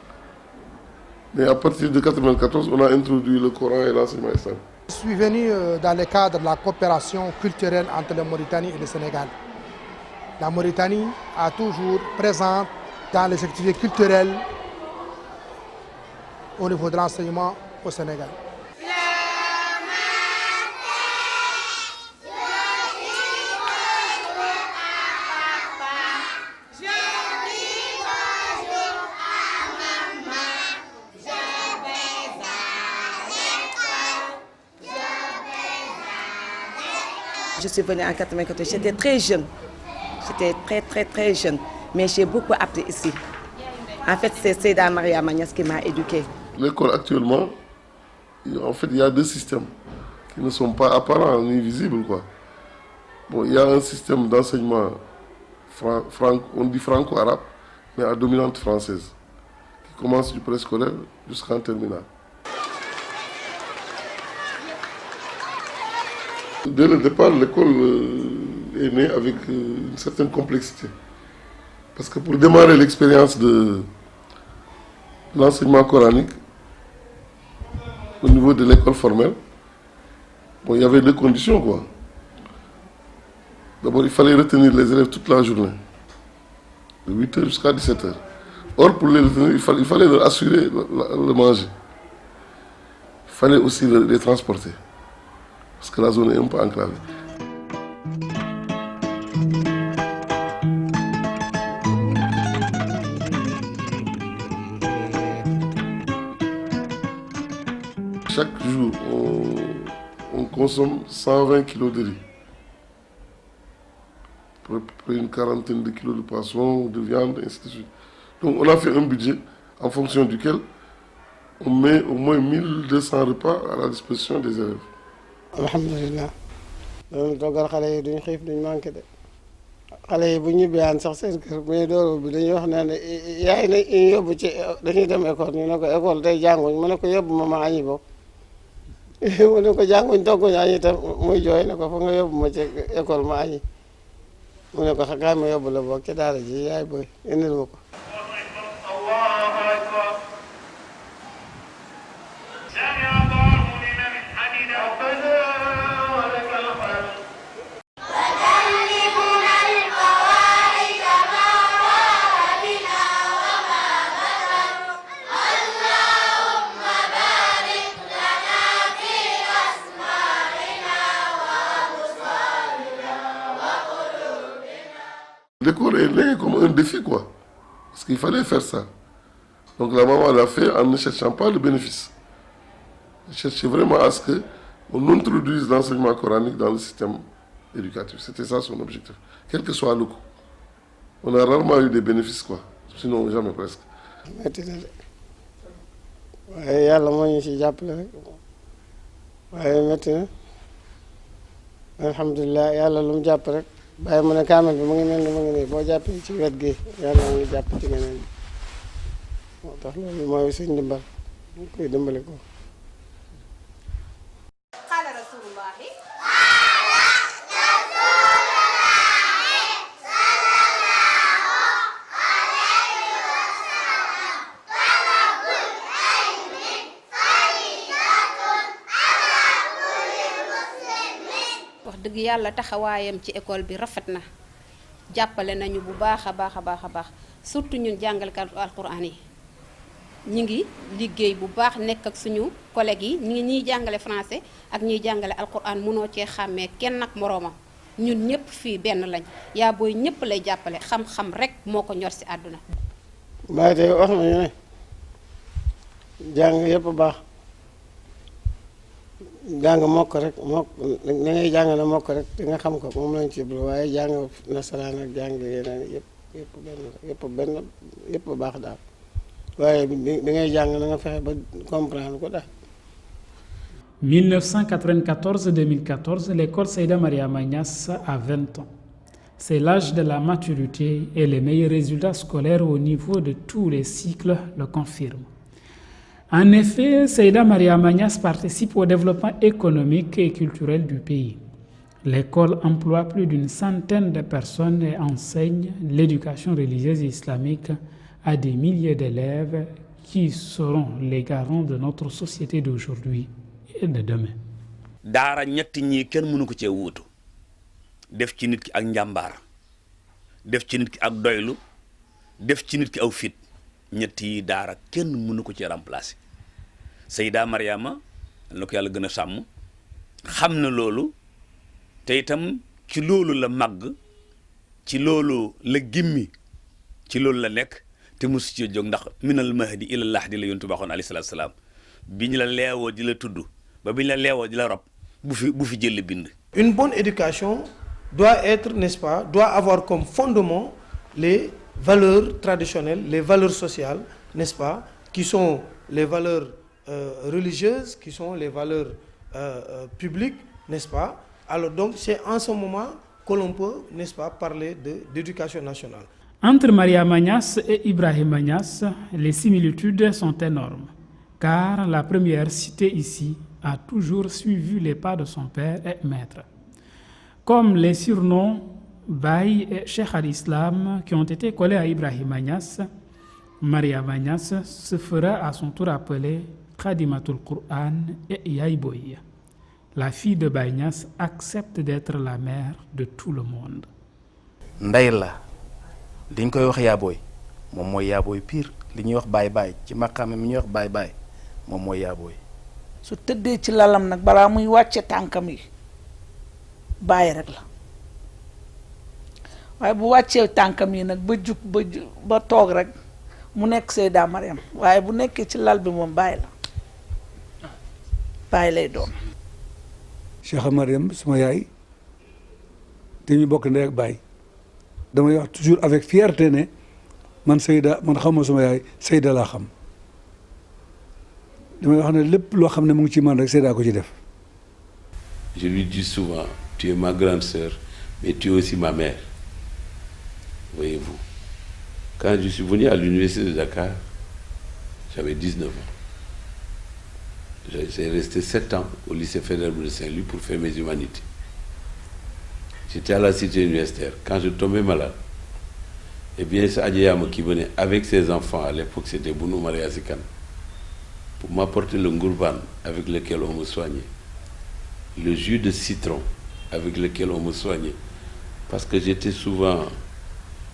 Mais à partir de 1994, on a introduit le Coran et l'enseignement islamique.
Je suis venu dans le cadre de la coopération culturelle entre la Mauritanie et le Sénégal. La Mauritanie est toujours présente dans les activités culturelles au niveau de l'enseignement au Sénégal.
Je suis venue en 1994, j'étais très jeune. J'étais très jeune. Mais j'ai beaucoup appris ici. En fait, c'est Seyda Mariam Agnès qui m'a éduquée.
L'école actuellement, en fait, il y a 2 systèmes qui ne sont pas apparents ni visibles. Bon, il y a un système d'enseignement, on dit franco-arabe, mais à dominante française, qui commence du préscolaire jusqu'en terminale. Dès le départ, l'école est née avec une certaine complexité. Parce que pour démarrer l'expérience de l'enseignement coranique, au niveau de l'école formelle, bon, il y avait 2 conditions. D'abord, il fallait retenir les élèves toute la journée, de 8h jusqu'à 17h. Or, pour les retenir, il fallait leur assurer le manger. Il fallait aussi les transporter. Parce que la zone est un peu enclavée. Chaque jour, on consomme 120 kg de riz. À peu près une quarantaine de kilos de poisson, de viande, et ainsi de suite. Donc on a fait un budget en fonction duquel on met au moins 1200 repas à la disposition des élèves.
alhamdulilah doon toggal xale yi duñ xiif duñ manqué de xale yi bu ñibbiyaan sax seen kër mais dooru bi dañuy wax ne yaay na yóbbu ci dañuy dem école ñu ne ko école tey jànguñ mu ne ko yóbbu ma añi bokk mu ne ko jànguñ togguñ añi tam muy jooy ne ko fa nga yóbbu ma ci école ma añi mu ne ko xakaay ma yóbbu la bokk ci daara ji yaay booy indil ma ko.
L'école est née comme un défi, parce qu'il fallait faire ça. Donc la maman l'a fait en ne cherchant pas le bénéfice. Elle cherchait vraiment à ce qu'on introduise l'enseignement coranique dans le système éducatif. C'était ça son objectif, quel que soit le coût. On a rarement eu des bénéfices, sinon jamais presque.
yàlla moo ñu ci jàppale rek waaye métti na alhamdulilah yàlla lu mu jàpp rek bàyyi mu ne kaamel bi mu ngi mel ni mu ngi nii boo jàppee ci wet gi yàlla mu ngi jàpp ci geneen bi moo tax loolu mooy suñ ndimbal ñu koy dimbale ko.
dëgg yàlla taxawaayam ci école bi rafet na jàppale nañu bu baax a baax a baax a baax surtout ñun jàngalkat alquran yi ñi ngi liggéey bu baax nekk ak suñu collègues yi ñi ñuy jàngale français ak ñuy jàngale alquran mënoo cee xàmmee kenn ak moroomam ñun ñëpp fii benn lañ yaa booy ñëpp lay jàppale xam-xam rek moo ko ñor ci àdduna.
Baye tey wax nañu ne jàng yëpp baax jàng mokk rek mokk da ngay jàng na mokk rek te nga xam ko moom lañ ci jublu waaye jàng nasaraan ak jàng yeneen yëpp baax daal waaye bi ngay jàng na nga fexe ba comprendre ko daal.
1994-2014, l'école Seyda Mariama Niass a 20 ans. C'est l'âge de la maturité et les meilleurs résultats scolaires au niveau de tous les cycles le confirment. En effet, Seyda Mariama Niass participe au développement économique et culturel du pays. L'école emploie plus d'une centaine de personnes et enseigne l'éducation religieuse islamique à des milliers d'élèves qui seront les garants de notre société d'aujourd'hui et de demain.
daara ñett ñi kenn mënu ko cee wuutu def ci nit ki ak njàmbaar def ci nit ki ak doylu def ci nit ki aw fit ñett yi daara kenn mënu ko cee remplacer Seyda Mariama na ko yàlla gën a sàmm xam na loolu te itam ci loolu la màgg ci loolu la gimmi ci loolu la nekk te mosu ci jóg ndax minal mahdi ila lahdi la yontu baxoon alayhi salaatu salaam bi ñu la leewoo di la tudd ba bi ñu la leewoo di la rob bu fi jël bind.
Une bonne éducation doit être, n'est-ce pas, doit avoir comme fondement les valeurs traditionnelles, les valeurs sociales, n'est-ce pas, qui sont les valeurs religieuses, qui sont les valeurs publiques, n'est-ce pas. Alors donc c'est en ce moment que l'on peut, n'est-ce pas, parler d'éducation nationale.
Entre Mariama Niass et Ibrahima Niass, les similitudes sont énormes, car la première citée ici a toujours suivi les pas de son père et maître. Comme les surnoms Baye et Cheikh al-Islam qui ont été collés à Ibrahima Niass, Mariama Niass se fera à son tour appeler Khadimatul Qur'an et Yaay Boy. La fille de Baye Niass accepte d'être la mère de tout le monde.
Ndey la liñ koy wax yaa booy moom mooy yaa booy pire li ñuy wax baay baay ci maqaame mi ñuy wax baay baay moom mooy yaa booy.
su tëddee ci lalam nag balaa muy wàcce tànkam yi bàyyi rek la waaye bu wàccee tànkam yi nag ba jug ba toog rek mu nekk Seyda Mariam waaye bu nekkee ci lal bi moom bàyyi la bàyyi lay doon.
Cheikh Mariam sama yaay te ñu bokk ndey ak baay damay wax toujours avec fierté ne man Seyda man xamuma sama yaay Seyda laa xam damay wax ne lépp loo xam ne mu ngi ci man rek Seyda ko ci def.
Je lui dis souvent, tu es ma grande sœur, mais tu es aussi ma mère. Voyez-vous. Quand je suis venu à l'université de Dakar, j'avais 19 ans. J'ai resté 7 ans au lycée fédéral de Saint-Louis pour faire mes humanités. J'étais à la cité universitaire. Quand je tombais malade, eh bien, c'est Adjayama qui venait avec ses enfants, à l'époque c'était Bounou Maria Sikan, pour m'apporter le ngourban avec lequel on me soignait, le jus de citron avec lequel on me soignait, parce que j'étais souvent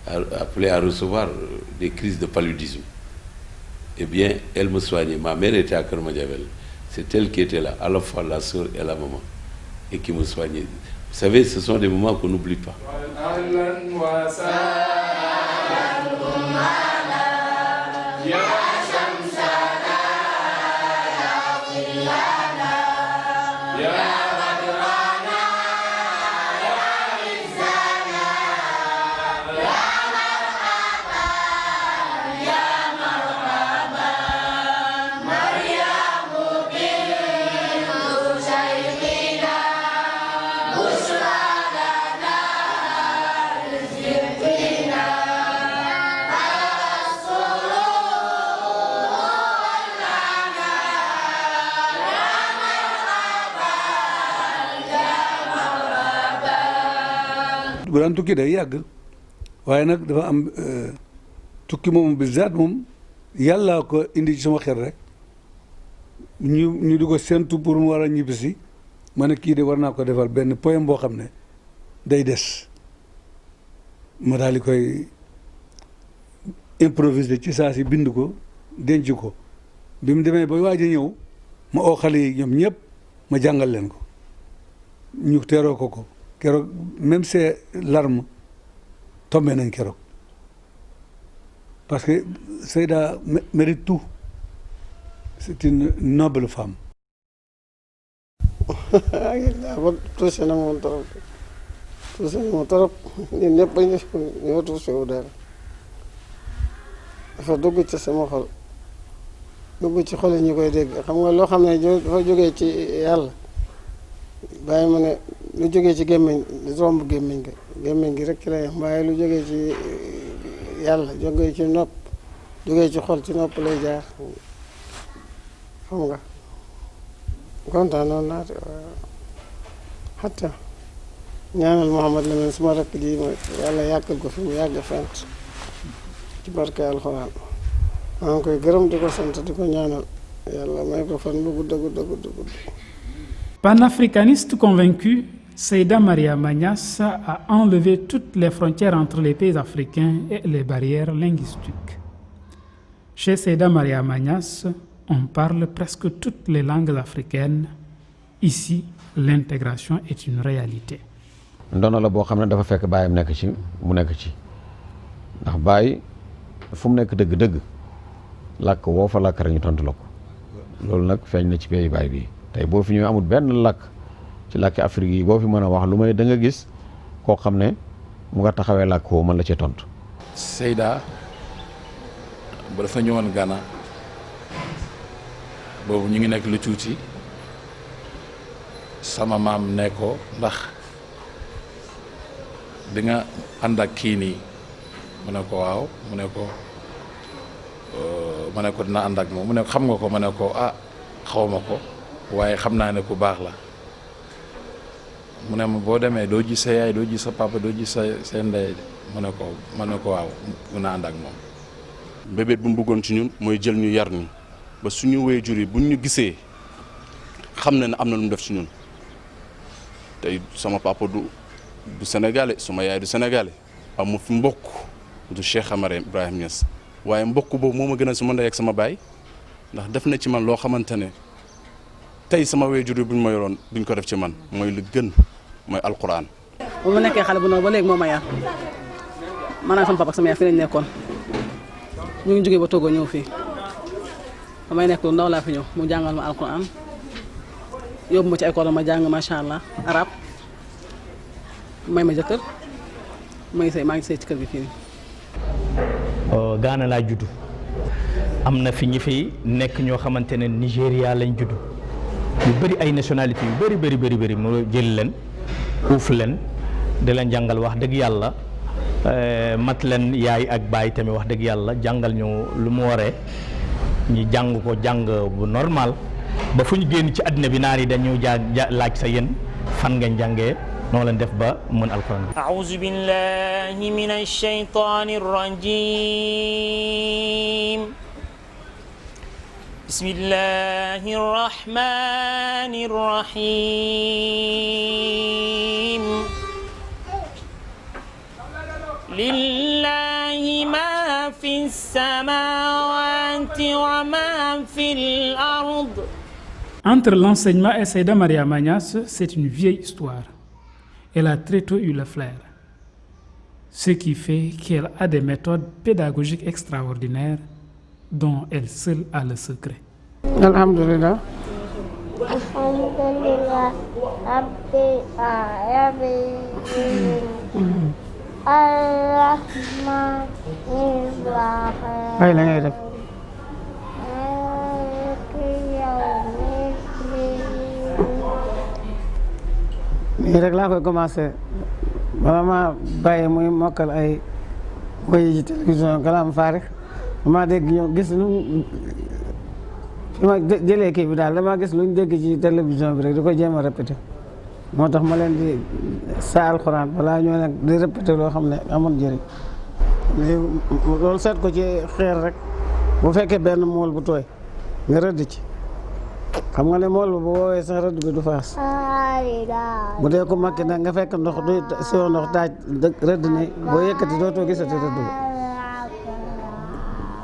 appelé à recevoir des crises de paludisme. Eh bien, elle me soignait. Ma mère était à Kermadjavel. C'est elle qui était là, à la fois la sœur et la maman, et qui me soignait. Vous savez, ce sont des moments qu'on n'oublie pas.
bu daan tukki day yàgg waaye nag dafa am tukki moom bi zaat moom yàllaa ko indi ci sama xel rek ñu di ko séntu pour mu war a ñibbisi ma ne kii de war naa ko defal benn poème boo xam ne day des ma daal di koy improviser ci saa si bind ko denc ko bi mu demee ba waaj a ñëw ma oo xale yi ñoom ñëpp ma jàngal leen ko ñu teeroo ko keroog même ses larmes tombé nañ keroog parce que Seyda mérite tout c'est une noble femme.
touché na moom trop ñun ñëpp ñoo touché wu dara dafa dugg ci sama xol dugg ci xol yi ñu koy dégg xam nga loo xam ne dafa jógee ci yàlla bàyyi ma ne lu jógee ci gémmiñ romb gémmiñ gi rek ci la yem waaye lu jógee ci yàlla jógee ci nopp jógee ci xol ci nopp lay jaar xam nga kontaan noonu naa xatta ñaanal Mouhamad Lamine suma rakk ji mooy yàlla yàkkal ko fi mu yàgg fent ci barke alxuraan maa ngi koy gërëm di ko sant di ko ñaanal yàlla may ko fan bu gudd.
Panafricaniste convaincu, Seyda Mariama Niass a enlevé toutes les frontières entre les pays africains et les barrières linguistiques. Chez Seyda Mariama Niass, on parle presque toutes les langues africaines. Ici, l'intégration est une réalité.
ndono la boo xam ne dafa fekk baayam nekk ci mu nekk ci ndax baay fu mu nekk dëgg-dëgg làkk woo fa làkk rek ñu tontu la ko loolu nag feeñ na ci pays baay bi tey boo fi ñëwee amul benn làkk ci làkki Afrique yi boo fi mën a wax lu may da nga gis koo xam ne mu nga taxawee làkk woo mën la ci tontu.
Seyda ba dafa ñëwoon Ghana boobu ñu ngi nekk lu tuuti sama maam ne ko ndax di nga ànd ak kii nii mu ne ko waaw mu ne ko ma ne ko dina ànd ak moom mu ne ko xam nga ko ma ne ko ah xaw ma ko waaye xam naa ne ku baax la mu ne ma boo demee doo gis sa yaay doo gis sa papa doo gis sa seen ndey mu ne ko ma ne ko waaw mun a ànd ak moom.
bébét bu mu bëggoon ci ñun mooy jël ñu yar ñu ba suñu waajur yi buñ ñu gisee xam na ne am na lu mu def ci ñun tey sama papa du sénégalais suma yaay du sénégalais amu fi mbokk du Cheikh Amara Ibrahim Niass waaye mbokk boobu moo ma gën a suma ndey ak sama baay ndax def na ci man loo xamante ne tey sama waajur yi buñ ma yoroon duñ ko def ci man mooy lu gën mooy alquran.
bu ma nekkee xale bu ndaw ba léegi moo ma yar man ak sama papa ak sama yaay fi lañ nekkoon ñu ngi jógee ba Togo ñëw fii ba may nekk lu ndaw laa fi ñëw mu jàngal ma alquran yóbbu ma ci école ma jàng macha allah arab may ma jëkkër may sëy maa ngi sëy ci kër bi fii.
Gaana laa juddu am na fi ñi fi nekk ñoo xamante ne Nigéria lañ juddu yu bëri ay nationalité yu bëri mu jël leen uuf leen di leen jàngal wax dëgg yàlla mat leen yaay ak baay tamit wax dëgg yàlla jàngal ñu lu mu waree ñu jàng ko jàng bu normal ba fu ñu génn ci àddina bi naar yi dañu laaj sa yéen fan ngeen jàngee noo leen def ba mën alquran.
أعوذ بالله من الشيطان الرجيم بسم الله الرحمن الرحيم لله ما في السماوات وما في الأرض.
Entre l'enseignement et Seyda Mariama Niass, c'est une vieille histoire. Elle a très tôt eu le flair, ce qui fait qu'elle a des méthodes pédagogiques extraordinaires dont elle seule a le secret.
Alhamdulillah.
Alhamdulillah. Rabbil alamin. Ar-Rahmanir Rahim.
Ay la ngay def. nii rek laa koy commencé bala ma bàyyi muy mokkal ay woy ci télévision Kalaam Faarix dama dégg ñëw gis lu fi ma jëlee kii bi daal dama gis luñ dégg ci télévision bi rek di ko jéem a répété moo tax ma leen di sa alxuraan balaa ñoo nag di répété loo xam ne amoon njëriñ loolu seet ko ci xeer rek bu fekkee benn mool bu tooy nga rëdd ci xam nga ne mool bu woowee sax rëdd bi du faas bu dee ko makki nag nga fekk ndox du siwo ndox daaj rëdd ni boo yëkkati dootoo gisati rëdd bi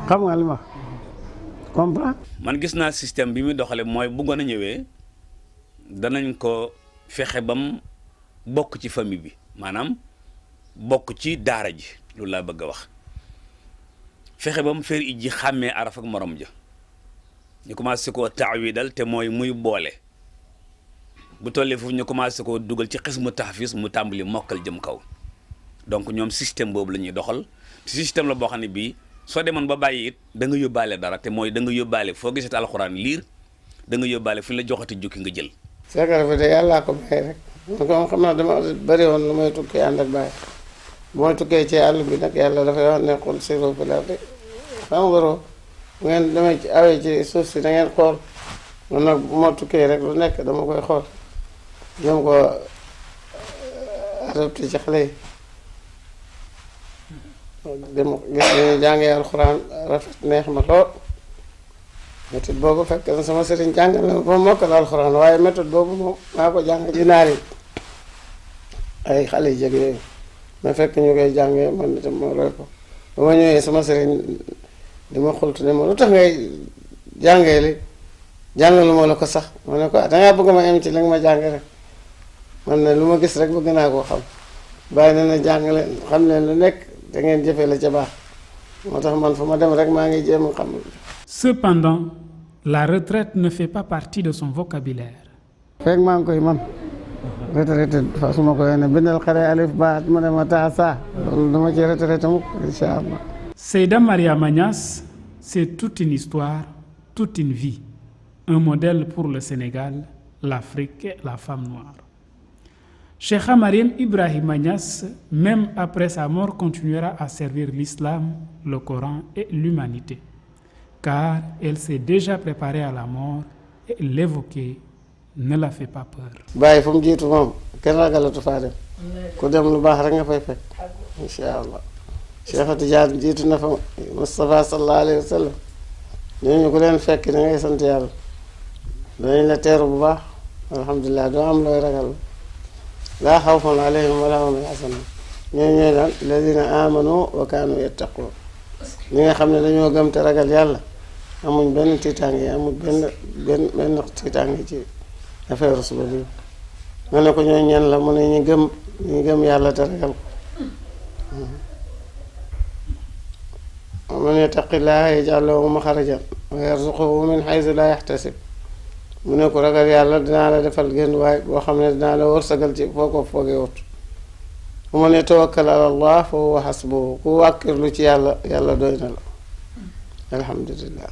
xam nga li ma comprend
man gis naa système bi muy doxale mooy bu ngoon a ñëwee danañ ko fexe bam bokk ci famille bi maanaam bokk ci daara ji loolu laa bëgg a wax fexe bam fer i ji xàmmee araf ak morom ja ñu commencé koo taawidal te mooy muy boole bu tollee foofu ñu commencé koo dugal ci xismu tahfiz mu tàmbali mokkal jëm kaw donc ñoom système boobu la ñuy doxal te système la boo xam ne bii soo demoon ba bàyyi it da nga yóbbaale dara te mooy da nga yóbbaale foo gisati alxuraan liir da nga yóbbaale fu ñu la joxati jukki nga jël.
seekar bi de yàllaa ko bàyyi rek man ko xam naa dama bëri woon lu may tukkee ànd ak bàyyi bu may tukkee ci àll bi nag yàlla dafay wax ne xul siru fil ardi fanzuru bu ngeen demee ci awee ci suuf si da ngeen xool man nag bu ma tukkee rek lu nekk dama koy xool jëm ko adopté ci xale yi dem gis nañu jàngee alxuraan rafet neex ma lool méthode boobu fekk na sama sëriñ jàngal na ba mokkal alxuraan waaye méthode boobu moom maa ko jàng ci naar yi ay xale yu jege yooyu ma fekk ñu koy jàngee man itam ma roy ko ba ma ñëwee sama sëriñ di ma xultu ne ma lu tax ngay jàngee li jàngalu ma la ko sax ma ne ko dangaa bëgg ma em ci li nga ma jàng rek man ne lu ma gis rek bëgg naa koo xam bàyyi na na jàng leen xam leen lu nekk da ngeen jëfee la ca baax moo tax man fu ma dem rek maa ngi jéem a xam.
Cependant, la retraite ne fait pas partie de son vocabulaire.
fekk maa ngi koy man retraité fa su ma koy ne bindal xare alif ba mu ne ma taa saa loolu dama ci retraité mukk incha allah.
Seyda Mariama Niass, c'est toute une histoire, toute une vie, un modèle pour le Sénégal, l'Afrique et la femme noire. Cheikha Mariam Ibrahima Niass, même après sa mort, continuera à servir l'islam, le Coran et l'humanité, car elle s'est déjà préparée à la mort et l'évoquer ne la fait pas peur.
bàyyi fu mu jiitu moom kenn ragalatu faa dem ku dem lu baax rek nga fay fekk incha allah. Cheikh Tidiane jiitu na fa Moustapha sallallahu alayhi wa sallam ñooñu ku leen fekk da ngay sant yàlla danañ la teeru bu baax alhamdulilah doo am looy ragal laa xawfun alayhim wala hum yaxzanun ñooñu ñooy daal alladina amanu wa kaanu yattaqun ñi nga xam ne dañoo gëm te ragal yàlla amuñ benn tiitaange amuñ benn tiitaange ci affaire suba bi nga ne ko ñooy ñan la mu ne ñu gëm yàlla te ragal ko wa man yattaqillaaha yaj'al lahu maxrajan wa yarzuqhu min haysu laa yaxtasib mu ne ko ragal yàlla dinaa la defal génn waay boo xam ne dinaa la wërsëgal ci foo ko foogee wut wa man yatawakkal ala allah fa huwa hasbuhu ku wàkkirlu ci yàlla yàlla doy na la alhamdulillah.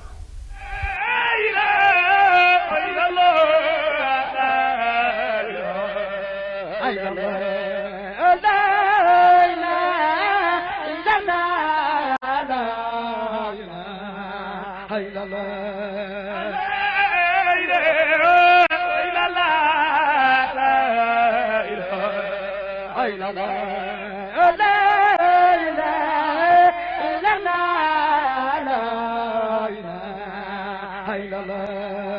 la